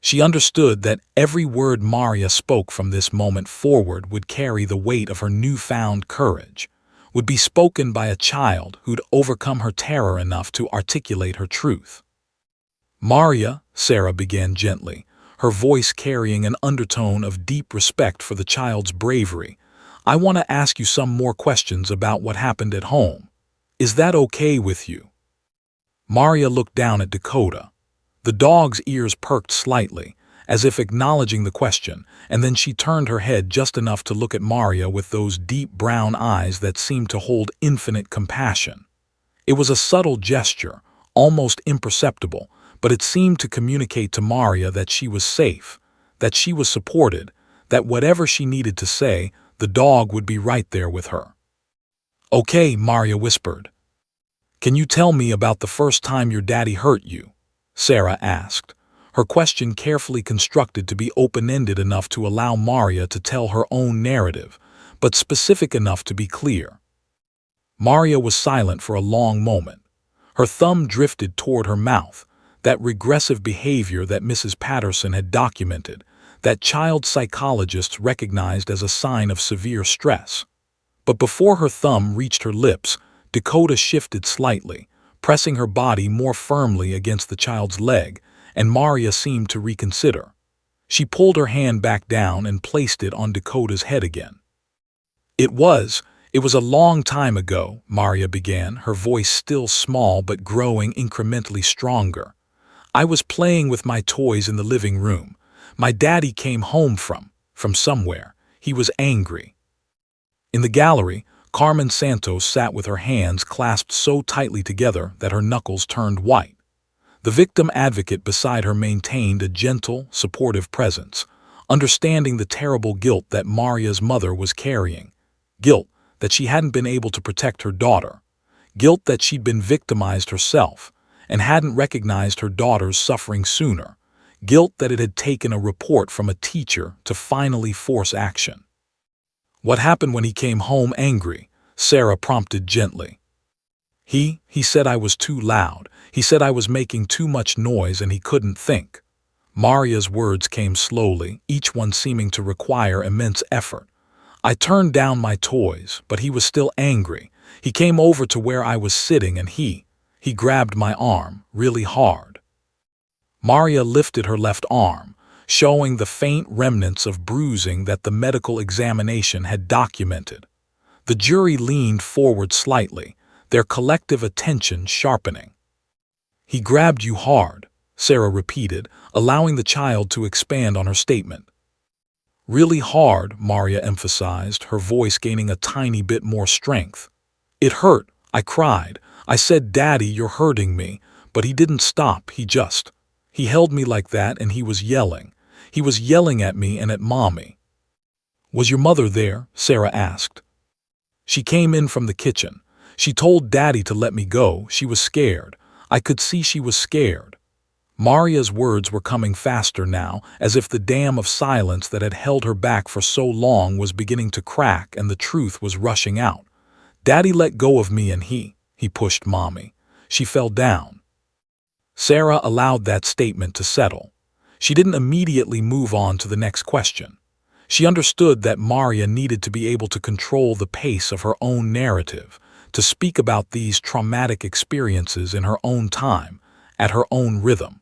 She understood that every word Maria spoke from this moment forward would carry the weight of her newfound courage, would be spoken by a child who'd overcome her terror enough to articulate her truth. Maria, Sarah began gently, her voice carrying an undertone of deep respect for the child's bravery, I want to ask you some more questions about what happened at home. Is that okay with you? Maria looked down at Dakota. The dog's ears perked slightly, as if acknowledging the question, and then she turned her head just enough to look at Maria with those deep brown eyes that seemed to hold infinite compassion. It was a subtle gesture, almost imperceptible, but it seemed to communicate to Maria that she was safe, that she was supported, that whatever she needed to say, the dog would be right there with her. Okay, Maria whispered. Can you tell me about the first time your daddy hurt you? Sarah asked. her question carefully constructed to be open-ended enough to allow Maria to tell her own narrative, but specific enough to be clear. Maria was silent for a long moment. Her thumb drifted toward her mouth, that regressive behavior that Mrs. Patterson had documented, that child psychologists recognized as a sign of severe stress. But before her thumb reached her lips, Dakota shifted slightly, pressing her body more firmly against the child's leg, and Maria seemed to reconsider. She pulled her hand back down and placed it on Dakota's head again. It was a long time ago, Maria began, her voice still small but growing incrementally stronger. I was playing with my toys in the living room. My daddy came home from somewhere. He was angry. In the gallery, Carmen Santos sat with her hands clasped so tightly together that her knuckles turned white. The victim advocate beside her maintained a gentle, supportive presence, understanding the terrible guilt that Maria's mother was carrying. Guilt that she hadn't been able to protect her daughter. Guilt that she'd been victimized herself and hadn't recognized her daughter's suffering sooner. Guilt that it had taken a report from a teacher to finally force action. What happened when he came home angry? Sarah prompted gently. He said I was too loud. He said I was making too much noise and he couldn't think. Maria's words came slowly, each one seeming to require immense effort. I turned down my toys, but he was still angry. He came over to where I was sitting and he grabbed my arm, really hard. Maria lifted her left arm, showing the faint remnants of bruising that the medical examination had documented. The jury leaned forward slightly, their collective attention sharpening. He grabbed you hard, Sarah repeated, allowing the child to expand on her statement. Really hard, Maria emphasized, her voice gaining a tiny bit more strength. It hurt, I cried. I said, Daddy, you're hurting me, but he didn't stop, he held me like that and he was yelling. He was yelling at me and at Mommy. Was your mother there? Sarah asked. She came in from the kitchen. She told Daddy to let me go. She was scared. I could see she was scared. Maria's words were coming faster now, as if the dam of silence that had held her back for so long was beginning to crack and the truth was rushing out. Daddy let go of me and he pushed Mommy. She fell down. Sarah allowed that statement to settle. She didn't immediately move on to the next question. She understood that Maria needed to be able to control the pace of her own narrative, to speak about these traumatic experiences in her own time, at her own rhythm.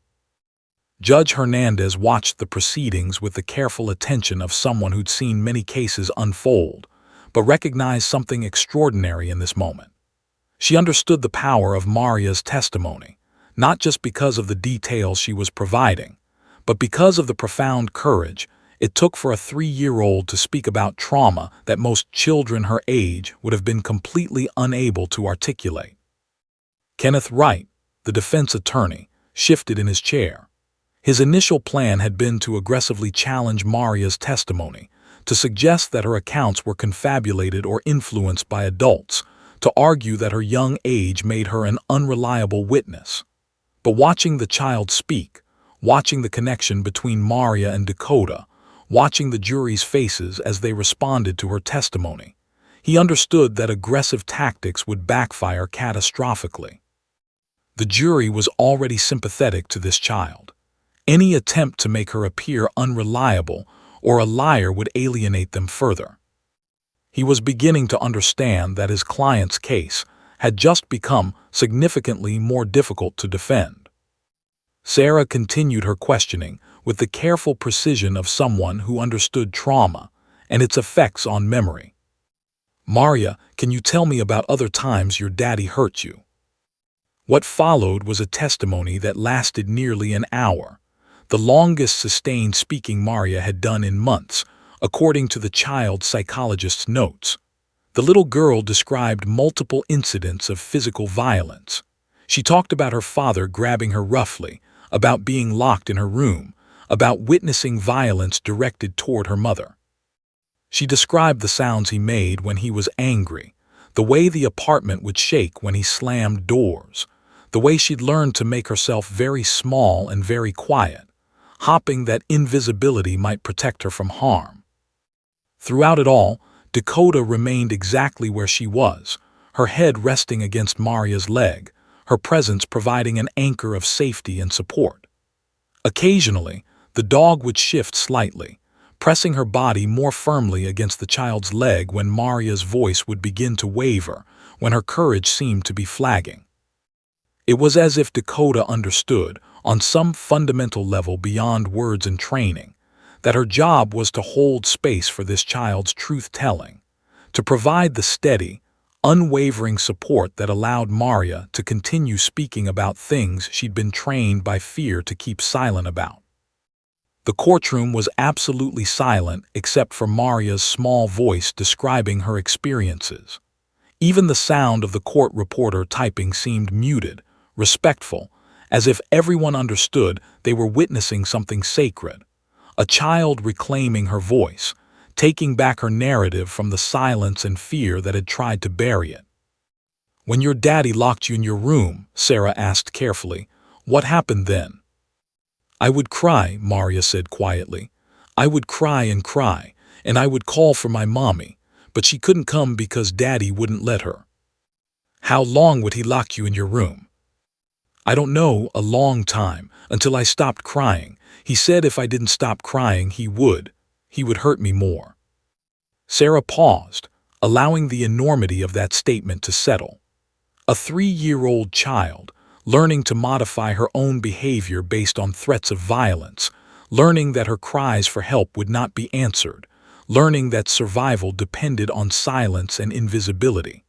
Judge Hernandez watched the proceedings with the careful attention of someone who'd seen many cases unfold, but recognized something extraordinary in this moment. She understood the power of Maria's testimony, not just because of the details she was providing, but because of the profound courage it took for a 3-year-old to speak about trauma that most children her age would have been completely unable to articulate. Kenneth Wright, the defense attorney, shifted in his chair. His initial plan had been to aggressively challenge Maria's testimony, to suggest that her accounts were confabulated or influenced by adults, to argue that her young age made her an unreliable witness. But watching the child speak, watching the connection between Maria and Dakota, watching the jury's faces as they responded to her testimony, he understood that aggressive tactics would backfire catastrophically. The jury was already sympathetic to this child. Any attempt to make her appear unreliable or a liar would alienate them further. He was beginning to understand that his client's case had just become significantly more difficult to defend. Sarah continued her questioning with the careful precision of someone who understood trauma and its effects on memory. Maria, can you tell me about other times your daddy hurt you? What followed was a testimony that lasted nearly an hour, the longest sustained speaking Maria had done in months, according to the child psychologist's notes. The little girl described multiple incidents of physical violence. She talked about her father grabbing her roughly, about being locked in her room, about witnessing violence directed toward her mother. She described the sounds he made when he was angry, the way the apartment would shake when he slammed doors, the way she'd learned to make herself very small and very quiet, hoping that invisibility might protect her from harm. Throughout it all, Dakota remained exactly where she was, her head resting against Maria's leg, her presence providing an anchor of safety and support. Occasionally, the dog would shift slightly, pressing her body more firmly against the child's leg when Maria's voice would begin to waver, when her courage seemed to be flagging. It was as if Dakota understood, on some fundamental level beyond words and training, that her job was to hold space for this child's truth-telling, to provide the steady, unwavering support that allowed Maria to continue speaking about things she'd been trained by fear to keep silent about. The courtroom was absolutely silent except for Maria's small voice describing her experiences. Even the sound of the court reporter typing seemed muted, respectful, as if everyone understood they were witnessing something sacred, a child reclaiming her voice, taking back her narrative from the silence and fear that had tried to bury it. "When your daddy locked you in your room," Sarah asked carefully, "what happened then?" "I would cry," Maria said quietly. "I would cry, and I would call for my mommy, but she couldn't come because daddy wouldn't let her." "How long would he lock you in your room?" "I don't know, a long time, until I stopped crying. He said if I didn't stop crying, he would hurt me more." Sarah paused, allowing the enormity of that statement to settle. A 3-year-old child, learning to modify her own behavior based on threats of violence, learning that her cries for help would not be answered, learning that survival depended on silence and invisibility.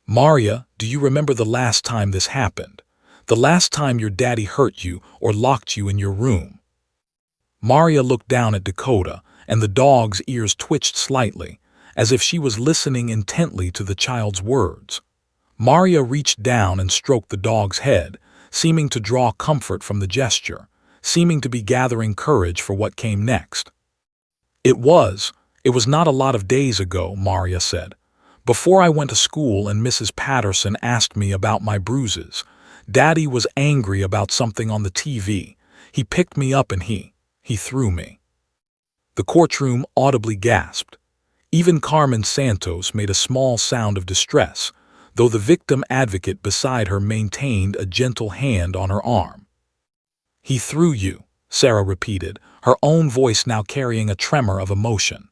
"Maria, do you remember the last time this happened? The last time your daddy hurt you or locked you in your room?" Maria looked down at Dakota, and the dog's ears twitched slightly, as if she was listening intently to the child's words. Maria reached down and stroked the dog's head, seeming to draw comfort from the gesture, seeming to be gathering courage for what came next. It was not a lot of days ago," Maria said. "Before I went to school and Mrs. Patterson asked me about my bruises. Daddy was angry about something on the TV. He picked me up and he threw me." The courtroom audibly gasped. Even Carmen Santos made a small sound of distress, though the victim advocate beside her maintained a gentle hand on her arm. "He threw you," Sarah repeated, her own voice now carrying a tremor of emotion.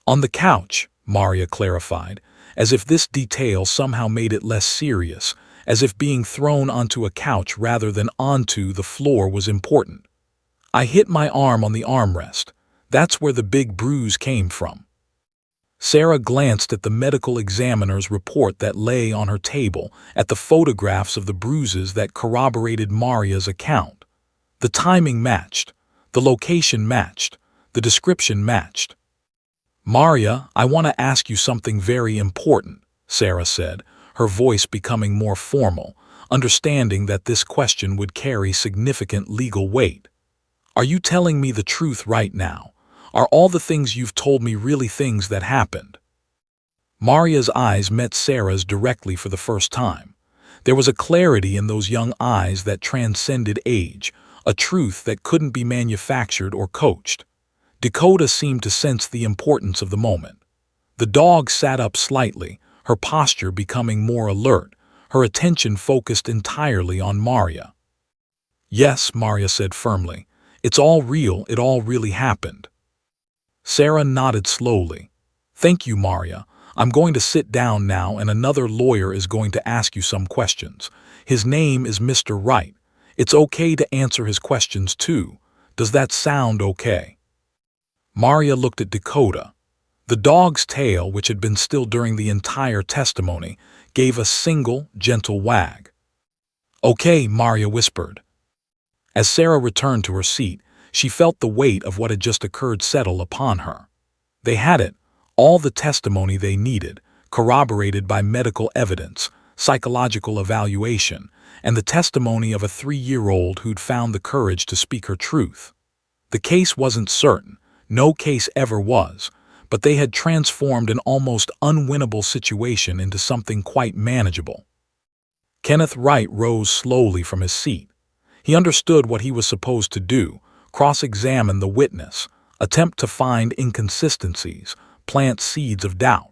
"On the couch," Maria clarified, as if this detail somehow made it less serious, as if being thrown onto a couch rather than onto the floor was important. "I hit my arm on the armrest. That's where the big bruise came from." Sarah glanced at the medical examiner's report that lay on her table, at the photographs of the bruises that corroborated Maria's account. The timing matched, the location matched, the description matched. "Maria, I want to ask you something very important," Sarah said, her voice becoming more formal, understanding that this question would carry significant legal weight. "Are you telling me the truth right now? Are all the things you've told me really things that happened?" Maria's eyes met Sarah's directly for the first time. There was a clarity in those young eyes that transcended age, a truth that couldn't be manufactured or coached. Dakota seemed to sense the importance of the moment. The dog sat up slightly, her posture becoming more alert, her attention focused entirely on Maria. "Yes," Maria said firmly. "It's all real, it all really happened." Sarah nodded slowly. "Thank you, Maria. I'm going to sit down now and another lawyer is going to ask you some questions. His name is Mr. Wright. It's okay to answer his questions too. Does that sound okay?" Maria looked at Dakota. The dog's tail, which had been still during the entire testimony, gave a single, gentle wag. "Okay," Maria whispered. As Sarah returned to her seat, she felt the weight of what had just occurred settle upon her. They had it, all the testimony they needed, corroborated by medical evidence, psychological evaluation, and the testimony of a 3-year-old who'd found the courage to speak her truth. The case wasn't certain, no case ever was, but they had transformed an almost unwinnable situation into something quite manageable. Kenneth Wright rose slowly from his seat. He understood what he was supposed to do, cross-examine the witness, attempt to find inconsistencies, plant seeds of doubt.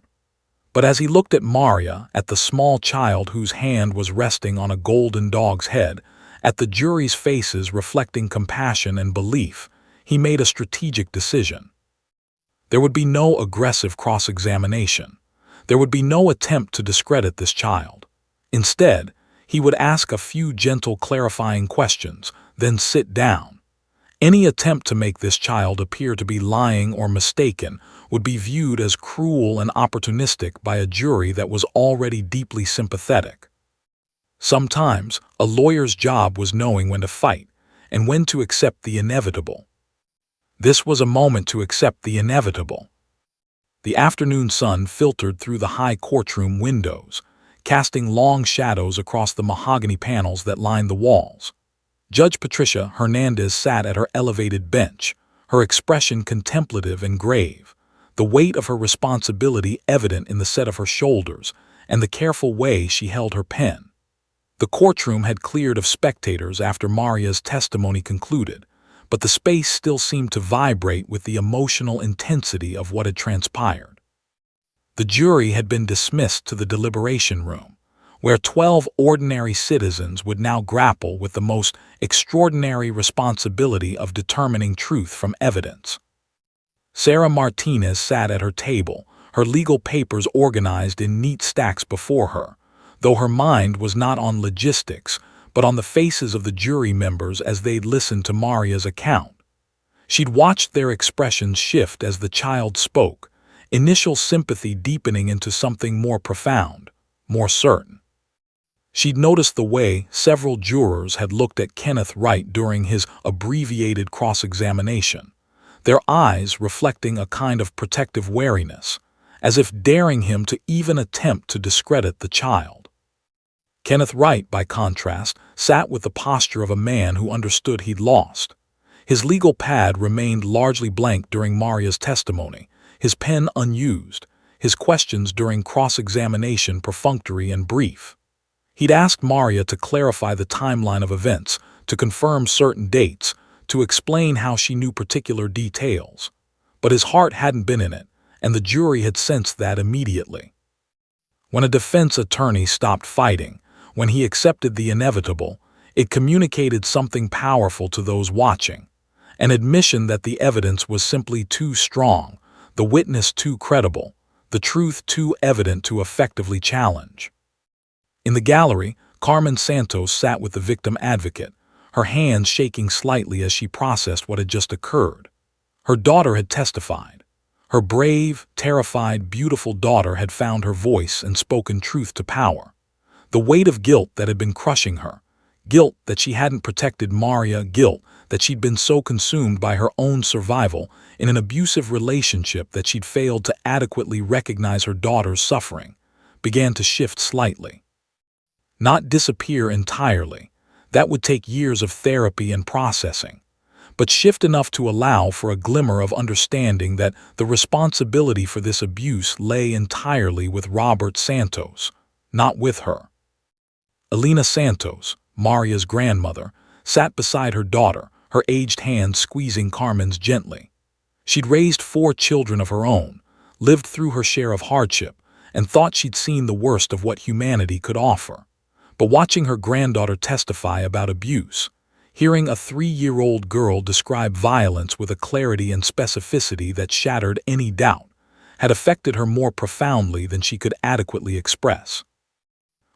But as he looked at Maria, at the small child whose hand was resting on a golden dog's head, at the jury's faces reflecting compassion and belief, he made a strategic decision. There would be no aggressive cross-examination. There would be no attempt to discredit this child. Instead, he would ask a few gentle clarifying questions, then sit down. Any attempt to make this child appear to be lying or mistaken would be viewed as cruel and opportunistic by a jury that was already deeply sympathetic. Sometimes, a lawyer's job was knowing when to fight and when to accept the inevitable. This was a moment to accept the inevitable. The afternoon sun filtered through the high courtroom windows, casting long shadows across the mahogany panels that lined the walls. Judge Patricia Hernandez sat at her elevated bench, her expression contemplative and grave, the weight of her responsibility evident in the set of her shoulders and the careful way she held her pen. The courtroom had cleared of spectators after Maria's testimony concluded, but the space still seemed to vibrate with the emotional intensity of what had transpired. The jury had been dismissed to the deliberation room, where 12 ordinary citizens would now grapple with the most extraordinary responsibility of determining truth from evidence. Sarah Martinez sat at her table, her legal papers organized in neat stacks before her, though her mind was not on logistics, but on the faces of the jury members as they'd listened to Maria's account. She'd watched their expressions shift as the child spoke, initial sympathy deepening into something more profound, more certain. She'd noticed the way several jurors had looked at Kenneth Wright during his abbreviated cross-examination, their eyes reflecting a kind of protective wariness, as if daring him to even attempt to discredit the child. Kenneth Wright, by contrast, sat with the posture of a man who understood he'd lost. His legal pad remained largely blank during Maria's testimony, his pen unused, his questions during cross-examination perfunctory and brief. He'd asked Maria to clarify the timeline of events, to confirm certain dates, to explain how she knew particular details. But his heart hadn't been in it, and the jury had sensed that immediately. When a defense attorney stopped fighting, when he accepted the inevitable, it communicated something powerful to those watching, an admission that the evidence was simply too strong, the witness too credible, the truth too evident to effectively challenge. In the gallery, Carmen Santos sat with the victim advocate, her hands shaking slightly as she processed what had just occurred. Her daughter had testified. Her brave, terrified, beautiful daughter had found her voice and spoken truth to power. The weight of guilt that had been crushing her, guilt that she hadn't protected Maria, guilt that she'd been so consumed by her own survival in an abusive relationship that she'd failed to adequately recognize her daughter's suffering, began to shift slightly. Not disappear entirely, that would take years of therapy and processing, but shift enough to allow for a glimmer of understanding that the responsibility for this abuse lay entirely with Robert Santos, not with her. Elena Santos, Maria's grandmother, sat beside her daughter, her aged hand squeezing Carmen's gently. She'd raised 4 children of her own, lived through her share of hardship, and thought she'd seen the worst of what humanity could offer. But watching her granddaughter testify about abuse, hearing a 3-year-old girl describe violence with a clarity and specificity that shattered any doubt, had affected her more profoundly than she could adequately express.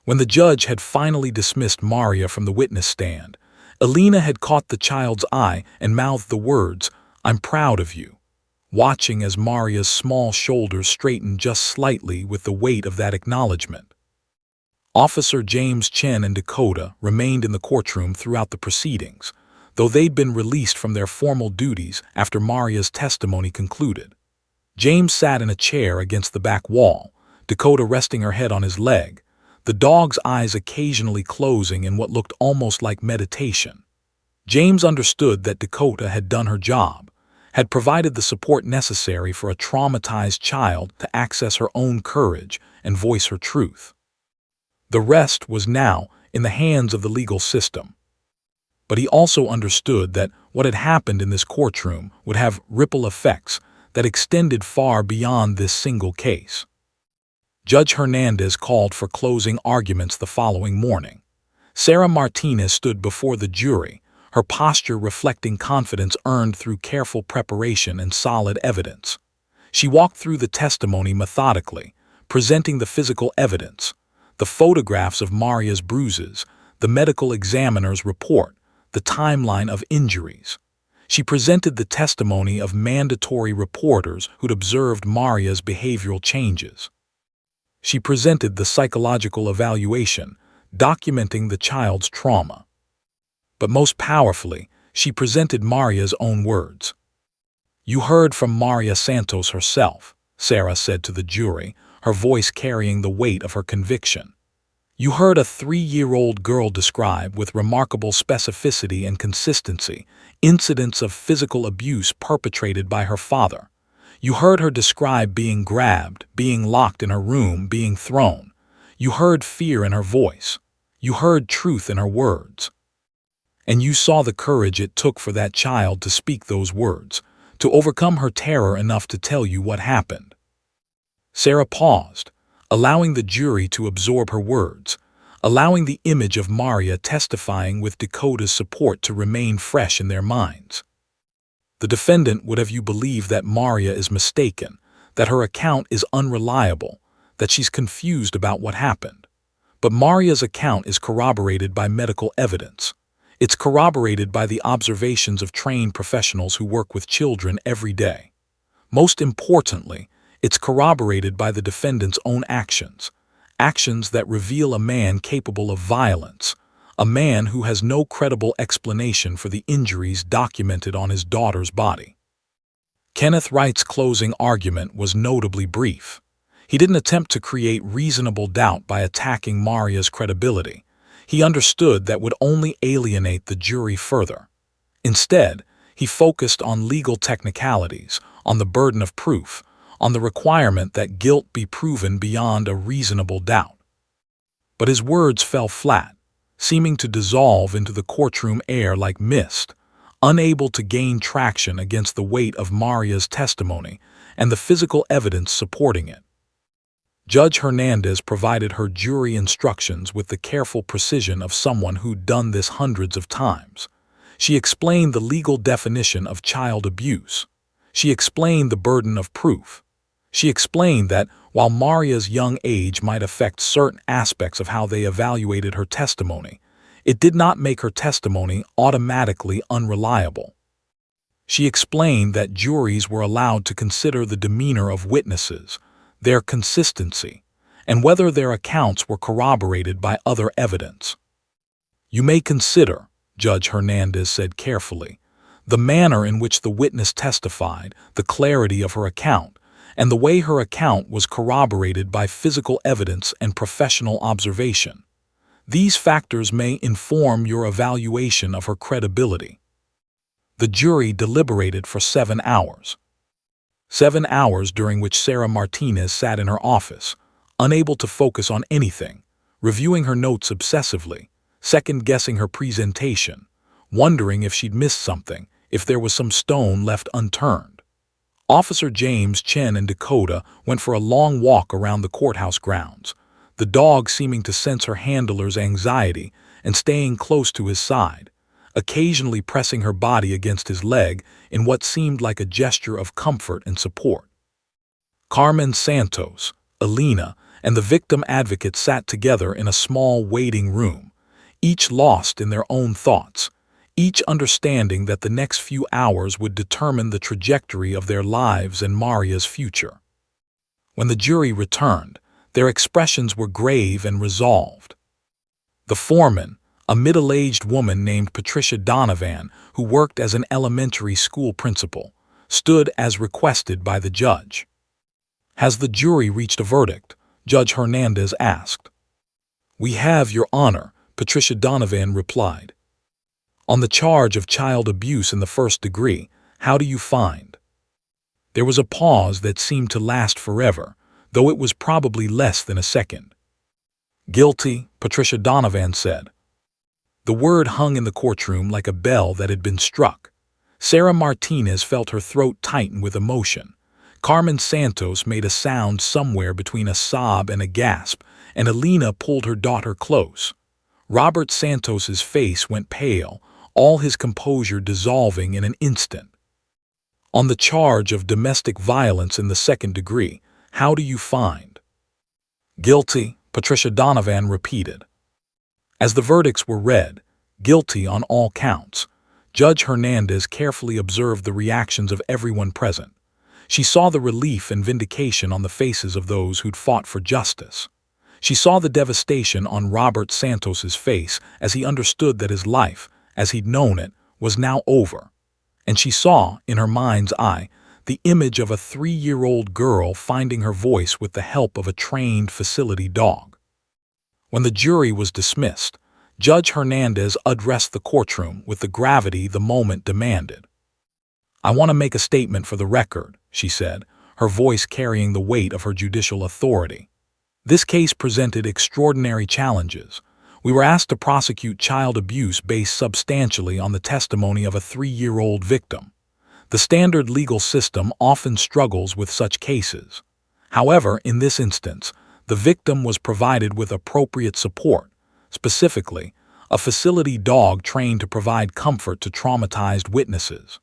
When the judge had finally dismissed Maria from the witness stand, Elena had caught the child's eye and mouthed the words, "I'm proud of you," watching as Maria's small shoulders straightened just slightly with the weight of that acknowledgement. Officer James Chen and Dakota remained in the courtroom throughout the proceedings, though they'd been released from their formal duties after Maria's testimony concluded. James sat in a chair against the back wall, Dakota resting her head on his leg, the dog's eyes occasionally closing in what looked almost like meditation. James understood that Dakota had done her job, had provided the support necessary for a traumatized child to access her own courage and voice her truth. The rest was now in the hands of the legal system. But he also understood that What had happened in this courtroom would have ripple effects that extended far beyond this single case. Judge Hernandez called for closing arguments the following morning. Sarah Martinez stood before the jury, her posture reflecting confidence earned through careful preparation and solid evidence. She walked through the testimony methodically, presenting the physical evidence, the photographs of Maria's bruises, the medical examiner's report, the timeline of injuries. She presented the testimony of mandatory reporters who'd observed Maria's behavioral changes. She presented the psychological evaluation, documenting the child's trauma. But most powerfully, she presented Maria's own words. "You heard from Maria Santos herself," Sarah said to the jury, her voice carrying the weight of her conviction. "You heard a 3-year-old girl describe with remarkable specificity and consistency incidents of physical abuse perpetrated by her father. You heard her describe being grabbed, being locked in her room, being thrown. You heard fear in her voice. You heard truth in her words. And you saw the courage it took for that child to speak those words, to overcome her terror enough to tell you what happened." Sarah paused, allowing the jury to absorb her words, allowing the image of Maria testifying with Dakota's support to remain fresh in their minds. The defendant would have you believe that Maria is mistaken, that her account is unreliable, that she's confused about what happened. But Maria's account is corroborated by medical evidence. It's corroborated by the observations of trained professionals who work with children every day. Most importantly, it's corroborated by the defendant's own actions, actions that reveal a man capable of violence, a man who has no credible explanation for the injuries documented on his daughter's body. Kenneth Wright's closing argument was notably brief. He didn't attempt to create reasonable doubt by attacking Maria's credibility. He understood that would only alienate the jury further. Instead, he focused on legal technicalities, on the burden of proof, on the requirement that guilt be proven beyond a reasonable doubt. But his words fell flat, seeming to dissolve into the courtroom air like mist, unable to gain traction against the weight of Maria's testimony and the physical evidence supporting it. Judge Hernandez provided her jury instructions with the careful precision of someone who'd done this hundreds of times. She explained the legal definition of child abuse. She explained the burden of proof. She explained that while Maria's young age might affect certain aspects of how they evaluated her testimony, it did not make her testimony automatically unreliable. She explained that juries were allowed to consider the demeanor of witnesses, their consistency, and whether their accounts were corroborated by other evidence. "You may consider," Judge Hernandez said carefully, "the manner in which the witness testified, the clarity of her account, and the way her account was corroborated by physical evidence and professional observation. These factors may inform your evaluation of her credibility." The jury deliberated for 7 hours. 7 hours during which Sarah Martinez sat in her office, unable to focus on anything, reviewing her notes obsessively, second-guessing her presentation, wondering if she'd missed something, if there was some stone left unturned. Officer James, Chen, and Dakota went for a long walk around the courthouse grounds, the dog seeming to sense her handler's anxiety and staying close to his side, occasionally pressing her body against his leg in what seemed like a gesture of comfort and support. Carmen Santos, Alina, and the victim advocate sat together in a small waiting room, each lost in their own thoughts, each understanding that the next few hours would determine the trajectory of their lives and Maria's future. When the jury returned, their expressions were grave and resolved. The foreman, a middle-aged woman named Patricia Donovan, who worked as an elementary school principal, stood as requested by the judge. "Has the jury reached a verdict?" Judge Hernandez asked. "We have, Your Honor," Patricia Donovan replied. "On the charge of child abuse in the first degree, how do you find?" There was a pause that seemed to last forever, though it was probably less than a second. "Guilty," Patricia Donovan said. The word hung in the courtroom like a bell that had been struck. Sarah Martinez felt her throat tighten with emotion. Carmen Santos made a sound somewhere between a sob and a gasp, and Alina pulled her daughter close. Robert Santos's face went pale, all his composure dissolving in an instant. On the charge of domestic violence in the second degree, how do you find? Guilty, Patricia Donovan repeated. As the verdicts were read, guilty on all counts, Judge Hernandez carefully observed the reactions of everyone present. She saw the relief and vindication on the faces of those who'd fought for justice. She saw the devastation on Robert Santos's face as he understood that his life, as he'd known it, was now over. And she saw, in her mind's eye, the image of a 3-year-old girl finding her voice with the help of a trained facility dog. When the jury was dismissed, Judge Hernandez addressed the courtroom with the gravity the moment demanded. "I want to make a statement for the record," she said, her voice carrying the weight of her judicial authority. "This case presented extraordinary challenges. We were asked to prosecute child abuse based substantially on the testimony of a 3-year-old victim. The standard legal system often struggles with such cases. However, in this instance, the victim was provided with appropriate support, specifically, a facility dog trained to provide comfort to traumatized witnesses.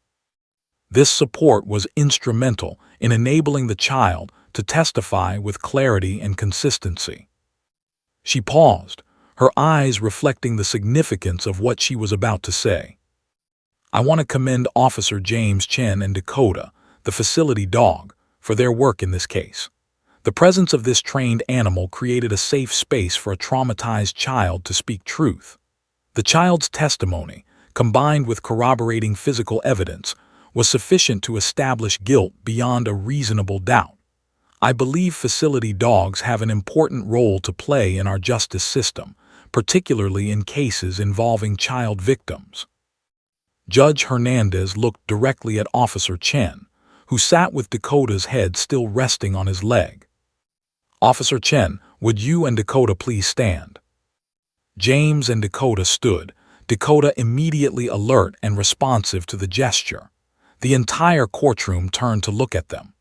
This support was instrumental in enabling the child to testify with clarity and consistency." She paused, her eyes reflecting the significance of what she was about to say. "I want to commend Officer James Chen and Dakota, the facility dog, for their work in this case. The presence of this trained animal created a safe space for a traumatized child to speak truth. The child's testimony, combined with corroborating physical evidence, was sufficient to establish guilt beyond a reasonable doubt. I believe facility dogs have an important role to play in our justice system, particularly in cases involving child victims." Judge Hernandez looked directly at Officer Chen, who sat with Dakota's head still resting on his leg. "Officer Chen, would you and Dakota please stand?" James and Dakota stood, Dakota immediately alert and responsive to the gesture. The entire courtroom turned to look at them.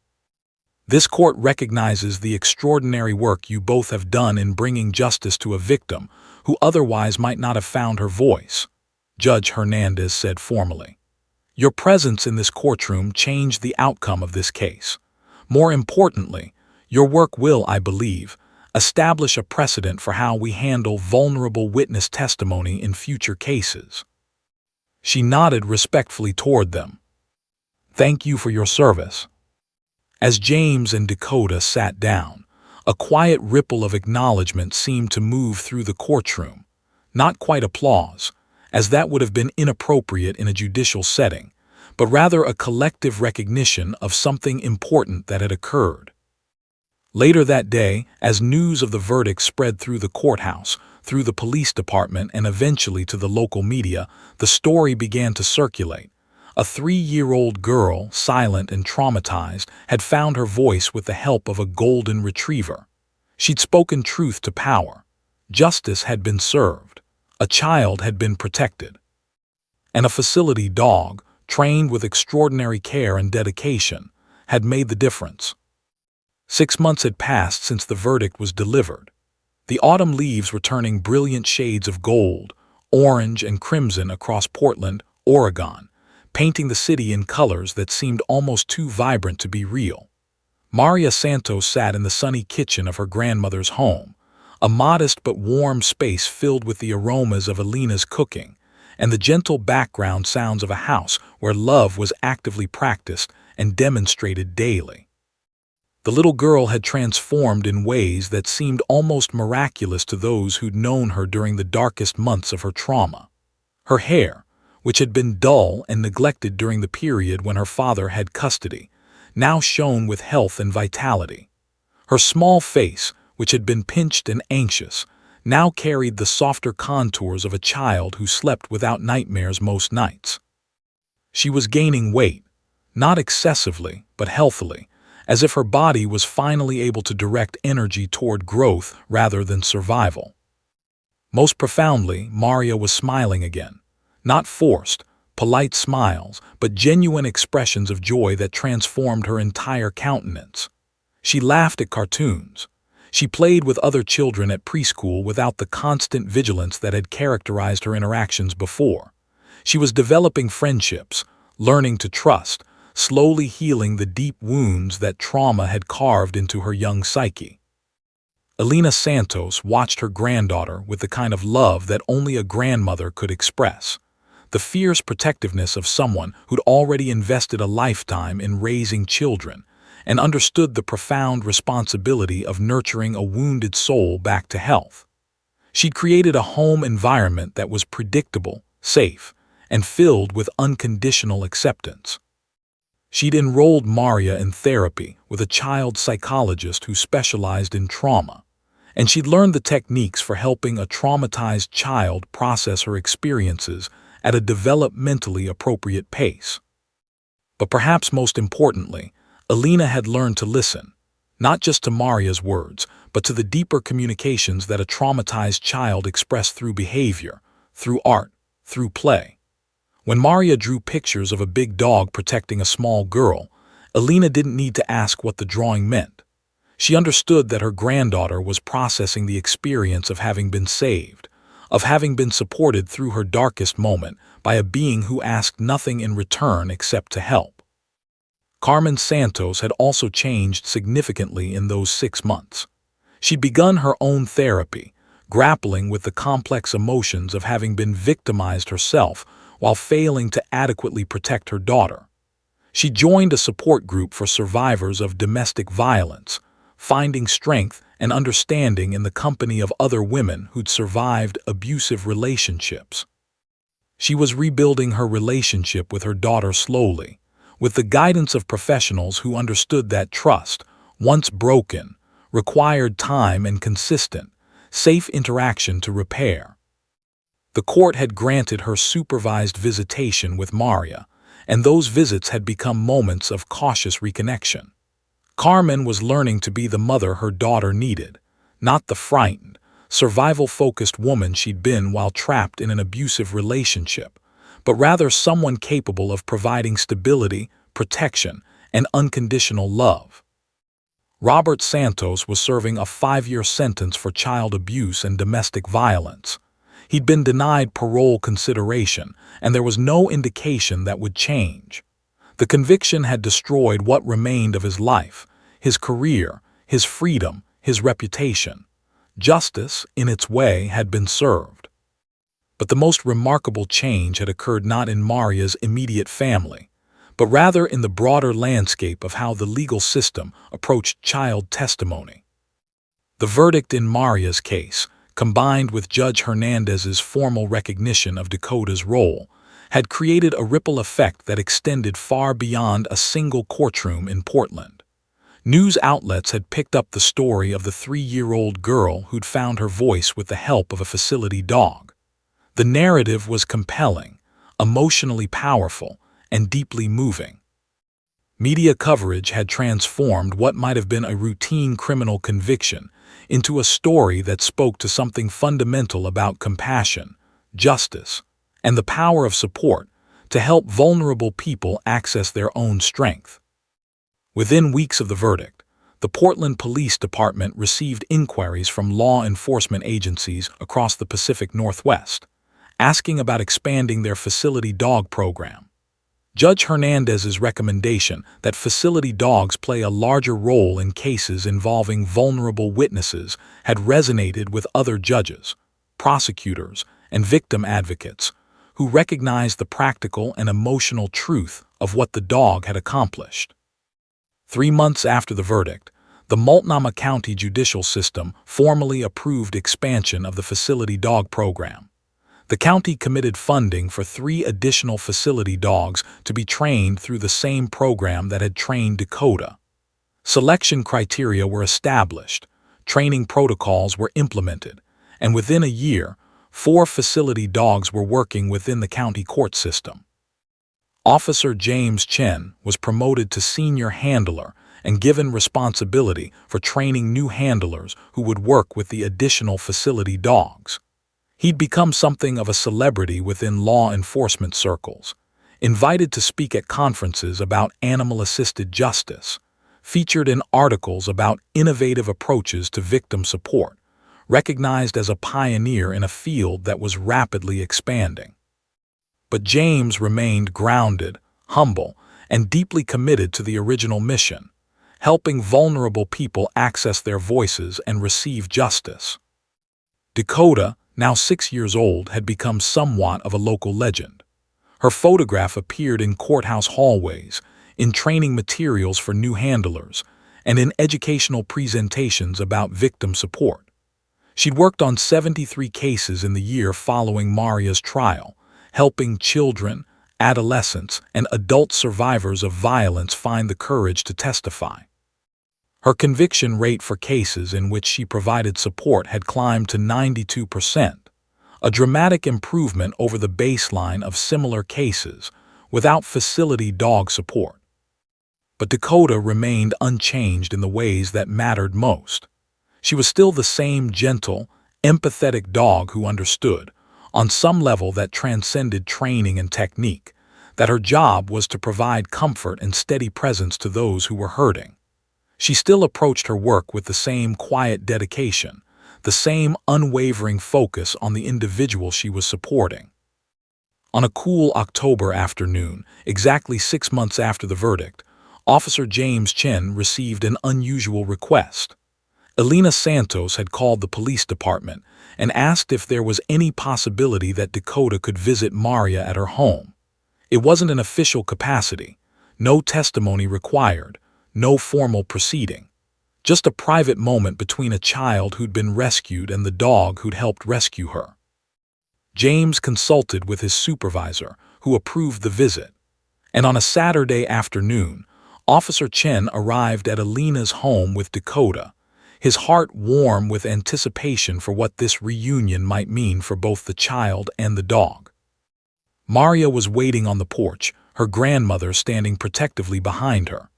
"This court recognizes the extraordinary work you both have done in bringing justice to a victim who otherwise might not have found her voice," Judge Hernandez said formally. "Your presence in this courtroom changed the outcome of this case. More importantly, your work will, I believe, establish a precedent for how we handle vulnerable witness testimony in future cases." She nodded respectfully toward them. "Thank you for your service." As James and Dakota sat down, a quiet ripple of acknowledgement seemed to move through the courtroom. Not quite applause, as that would have been inappropriate in a judicial setting, but rather a collective recognition of something important that had occurred. Later that day, as news of the verdict spread through the courthouse, through the police department, and eventually to the local media, the story began to circulate. A 3-year-old girl, silent and traumatized, had found her voice with the help of a golden retriever. She'd spoken truth to power. Justice had been served. A child had been protected. And a facility dog, trained with extraordinary care and dedication, had made the difference. 6 months had passed since the verdict was delivered. The autumn leaves were turning brilliant shades of gold, orange, and crimson across Portland, Oregon, painting the city in colors that seemed almost too vibrant to be real. Maria Santos sat in the sunny kitchen of her grandmother's home, a modest but warm space filled with the aromas of Alina's cooking and the gentle background sounds of a house where love was actively practiced and demonstrated daily. The little girl had transformed in ways that seemed almost miraculous to those who'd known her during the darkest months of her trauma. Her hair, which had been dull and neglected during the period when her father had custody, now shone with health and vitality. Her small face, which had been pinched and anxious, now carried the softer contours of a child who slept without nightmares most nights. She was gaining weight, not excessively, but healthily, as if her body was finally able to direct energy toward growth rather than survival. Most profoundly, Maria was smiling again, not forced, polite smiles, but genuine expressions of joy that transformed her entire countenance. She laughed at cartoons. She played with other children at preschool without the constant vigilance that had characterized her interactions before. She was developing friendships, learning to trust, slowly healing the deep wounds that trauma had carved into her young psyche. Elena Santos watched her granddaughter with the kind of love that only a grandmother could express, the fierce protectiveness of someone who'd already invested a lifetime in raising children and understood the profound responsibility of nurturing a wounded soul back to health. She'd created a home environment that was predictable, safe, and filled with unconditional acceptance. She'd enrolled Maria in therapy with a child psychologist who specialized in trauma, and she'd learned the techniques for helping a traumatized child process her experiences at a developmentally appropriate pace. But perhaps most importantly, Elena had learned to listen, not just to Maria's words, but to the deeper communications that a traumatized child expressed through behavior, through art, through play. When Maria drew pictures of a big dog protecting a small girl, Elena didn't need to ask what the drawing meant. She understood that her granddaughter was processing the experience of having been saved, of having been supported through her darkest moment by a being who asked nothing in return except to help. Carmen Santos had also changed significantly in those 6 months. She'd begun her own therapy, grappling with the complex emotions of having been victimized herself while failing to adequately protect her daughter. She joined a support group for survivors of domestic violence, finding strength and understanding in the company of other women who'd survived abusive relationships. She was rebuilding her relationship with her daughter slowly, with the guidance of professionals who understood that trust, once broken, required time and consistent, safe interaction to repair. The court had granted her supervised visitation with Maria, and those visits had become moments of cautious reconnection. Carmen was learning to be the mother her daughter needed, not the frightened, survival-focused woman she'd been while trapped in an abusive relationship, but rather someone capable of providing stability, protection, and unconditional love. Robert Santos was serving a 5-year sentence for child abuse and domestic violence. He'd been denied parole consideration, and there was no indication that would change. The conviction had destroyed what remained of his life, his career, his freedom, his reputation. Justice, in its way, had been served. But the most remarkable change had occurred not in Maria's immediate family, but rather in the broader landscape of how the legal system approached child testimony. The verdict in Maria's case, combined with Judge Hernandez's formal recognition of Dakota's role, had created a ripple effect that extended far beyond a single courtroom in Portland. News outlets had picked up the story of the 3-year-old girl who'd found her voice with the help of a facility dog. The narrative was compelling, emotionally powerful, and deeply moving. Media coverage had transformed what might have been a routine criminal conviction into a story that spoke to something fundamental about compassion, justice, and the power of support to help vulnerable people access their own strength. Within weeks of the verdict, the Portland Police Department received inquiries from law enforcement agencies across the Pacific Northwest, asking about expanding their facility dog program. Judge Hernandez's recommendation that facility dogs play a larger role in cases involving vulnerable witnesses had resonated with other judges, prosecutors, and victim advocates who recognized the practical and emotional truth of what the dog had accomplished. 3 months after the verdict, the Multnomah County judicial system formally approved expansion of the facility dog program. The county committed funding for 3 additional facility dogs to be trained through the same program that had trained Dakota. Selection criteria were established, training protocols were implemented, and within a year, 4 facility dogs were working within the county court system. Officer James Chen was promoted to senior handler and given responsibility for training new handlers who would work with the additional facility dogs. He'd become something of a celebrity within law enforcement circles, invited to speak at conferences about animal-assisted justice, featured in articles about innovative approaches to victim support, recognized as a pioneer in a field that was rapidly expanding. But James remained grounded, humble, and deeply committed to the original mission, helping vulnerable people access their voices and receive justice. Dakota, now 6 years old, had become somewhat of a local legend. Her photograph appeared in courthouse hallways, in training materials for new handlers, and in educational presentations about victim support. She'd worked on 73 cases in the year following Maria's trial, helping children, adolescents, and adult survivors of violence find the courage to testify. Her conviction rate for cases in which she provided support had climbed to 92%, a dramatic improvement over the baseline of similar cases without facility dog support. But Dakota remained unchanged in the ways that mattered most. She was still the same gentle, empathetic dog who understood, on some level that transcended training and technique, that her job was to provide comfort and steady presence to those who were hurting. She still approached her work with the same quiet dedication, the same unwavering focus on the individual she was supporting. On a cool October afternoon, exactly 6 months after the verdict, Officer James Chen received an unusual request. Elena Santos had called the police department and asked if there was any possibility that Dakota could visit Maria at her home. It wasn't an official capacity, no testimony required, no formal proceeding. Just a private moment between a child who'd been rescued and the dog who'd helped rescue her. James consulted with his supervisor, who approved the visit. And on a Saturday afternoon, Officer Chen arrived at Elena's home with Dakota, his heart warm with anticipation for what this reunion might mean for both the child and the dog. Maria was waiting on the porch, her grandmother standing protectively behind her.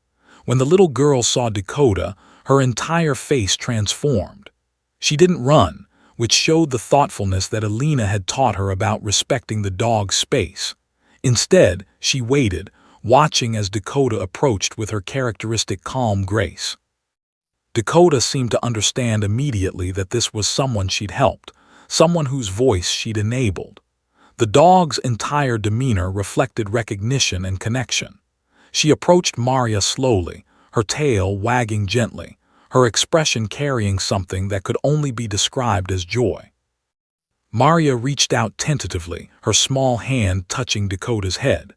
When the little girl saw Dakota, her entire face transformed. She didn't run, which showed the thoughtfulness that Elena had taught her about respecting the dog's space. Instead, she waited, watching as Dakota approached with her characteristic calm grace. Dakota seemed to understand immediately that this was someone she'd helped, someone whose voice she'd enabled. The dog's entire demeanor reflected recognition and connection. She approached Maria slowly, her tail wagging gently, her expression carrying something that could only be described as joy. Maria reached out tentatively, her small hand touching Dakota's head.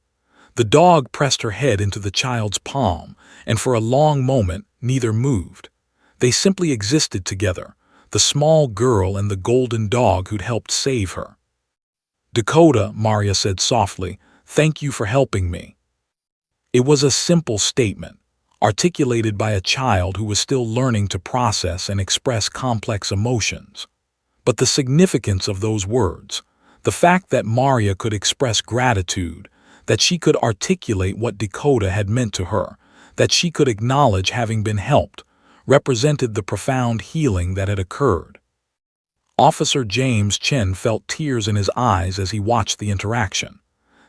The dog pressed her head into the child's palm, and for a long moment neither moved. They simply existed together, the small girl and the golden dog who'd helped save her. "Dakota," Maria said softly, "thank you for helping me." It was a simple statement, articulated by a child who was still learning to process and express complex emotions. But the significance of those words, the fact that Maria could express gratitude, that she could articulate what Dakota had meant to her, that she could acknowledge having been helped, represented the profound healing that had occurred. Officer James Chen felt tears in his eyes as he watched the interaction.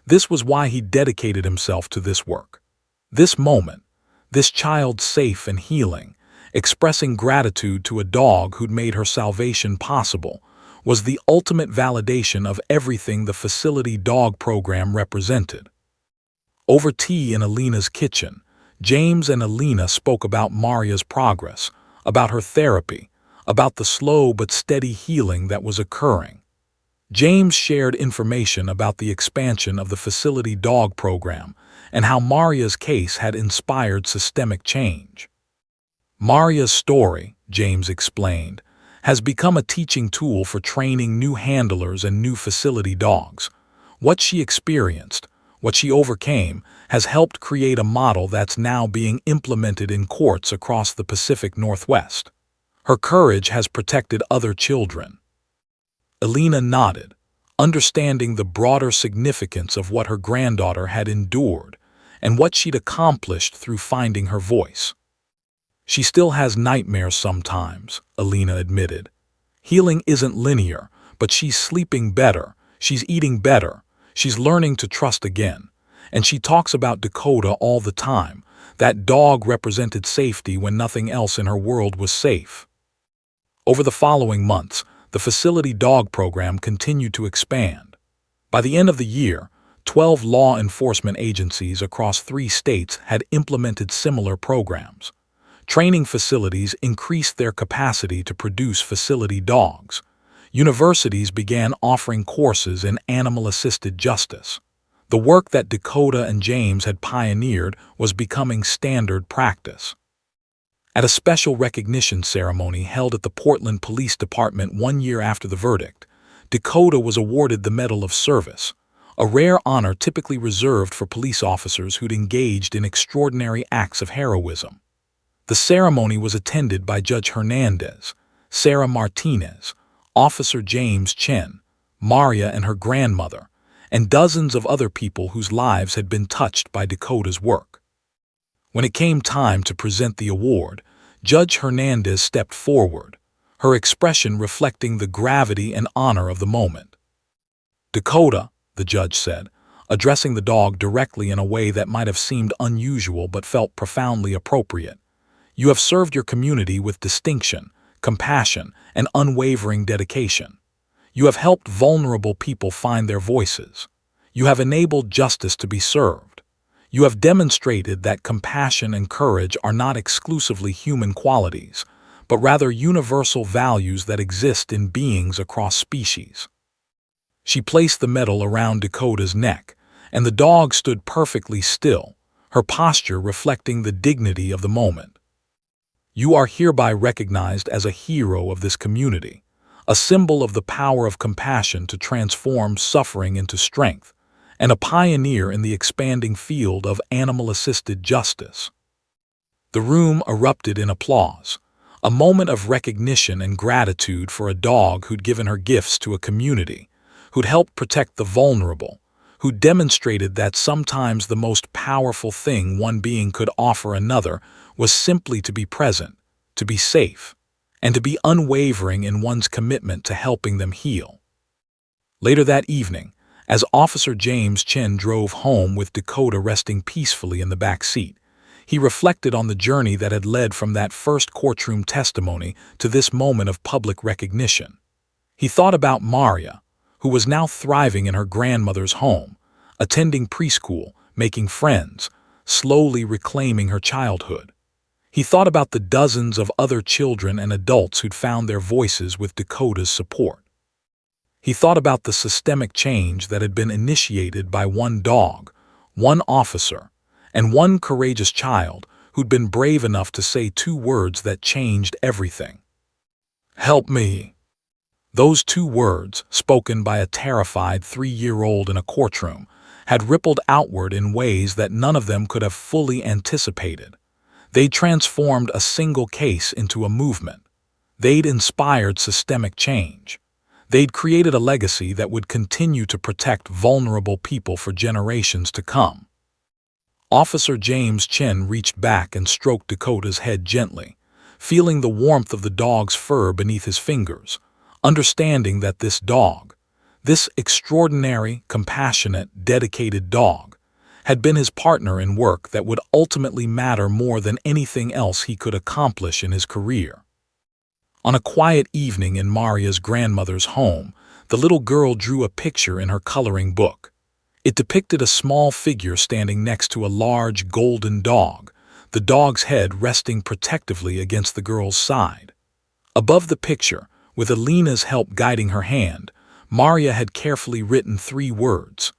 This was why he dedicated himself to this work. This moment, this child safe and healing, expressing gratitude to a dog who'd made her salvation possible, was the ultimate validation of everything the facility dog program represented. Over tea in Elena's kitchen, James and Elena spoke about Maria's progress, about her therapy, about the slow but steady healing that was occurring. James shared information about the expansion of the facility dog program and how Maria's case had inspired systemic change. Maria's story, James explained, has become a teaching tool for training new handlers and new facility dogs. What she experienced, what she overcame, has helped create a model that's now being implemented in courts across the Pacific Northwest. Her courage has protected other children. Elena nodded, understanding the broader significance of what her granddaughter had endured and what she'd accomplished through finding her voice. "She still has nightmares sometimes," Elena admitted. "Healing isn't linear, but she's sleeping better, she's eating better, she's learning to trust again. And she talks about Dakota all the time. That dog represented safety when nothing else in her world was safe. Over the following months, the facility dog program continued to expand. By the end of the year, 12 law enforcement agencies across 3 states had implemented similar programs. Training facilities increased their capacity to produce facility dogs. Universities began offering courses in animal-assisted justice. The work that Dakota and James had pioneered was becoming standard practice. At a special recognition ceremony held at the Portland Police Department 1 year after the verdict, Dakota was awarded the Medal of Service, a rare honor typically reserved for police officers who'd engaged in extraordinary acts of heroism. The ceremony was attended by Judge Hernandez, Sarah Martinez, Officer James Chen, Maria and her grandmother, and dozens of other people whose lives had been touched by Dakota's work. When it came time to present the award, Judge Hernandez stepped forward, her expression reflecting the gravity and honor of the moment. "Dakota," the judge said, addressing the dog directly in a way that might have seemed unusual but felt profoundly appropriate, "you have served your community with distinction, compassion, and unwavering dedication. You have helped vulnerable people find their voices. You have enabled justice to be served. You have demonstrated that compassion and courage are not exclusively human qualities, but rather universal values that exist in beings across species." She placed the medal around Dakota's neck, and the dog stood perfectly still, her posture reflecting the dignity of the moment. "You are hereby recognized as a hero of this community, a symbol of the power of compassion to transform suffering into strength, and a pioneer in the expanding field of animal-assisted justice." The room erupted in applause, a moment of recognition and gratitude for a dog who'd given her gifts to a community, who'd helped protect the vulnerable, who demonstrated that sometimes the most powerful thing one being could offer another was simply to be present, to be safe, and to be unwavering in one's commitment to helping them heal. Later that evening, as Officer James Chen drove home with Dakota resting peacefully in the back seat, he reflected on the journey that had led from that first courtroom testimony to this moment of public recognition. He thought about Maria, who was now thriving in her grandmother's home, attending preschool, making friends, slowly reclaiming her childhood. He thought about the dozens of other children and adults who'd found their voices with Dakota's support. He thought about the systemic change that had been initiated by one dog, one officer, and one courageous child who'd been brave enough to say 2 words that changed everything. "Help me." Those 2 words, spoken by a terrified 3-year-old in a courtroom, had rippled outward in ways that none of them could have fully anticipated. They'd transformed a single case into a movement. They'd inspired systemic change. They'd created a legacy that would continue to protect vulnerable people for generations to come. Officer James Chen reached back and stroked Dakota's head gently, feeling the warmth of the dog's fur beneath his fingers, understanding that this dog, this extraordinary, compassionate, dedicated dog, had been his partner in work that would ultimately matter more than anything else he could accomplish in his career. On a quiet evening in Maria's grandmother's home, the little girl drew a picture in her coloring book. It depicted a small figure standing next to a large golden dog, the dog's head resting protectively against the girl's side. Above the picture, with Alina's help guiding her hand, Maria had carefully written 3 words.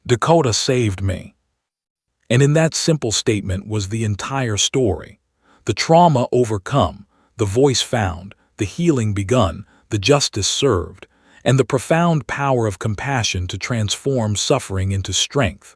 "Dakota saved me." And in that simple statement was the entire story. The trauma overcome, the voice found, the healing begun, the justice served, and the profound power of compassion to transform suffering into strength.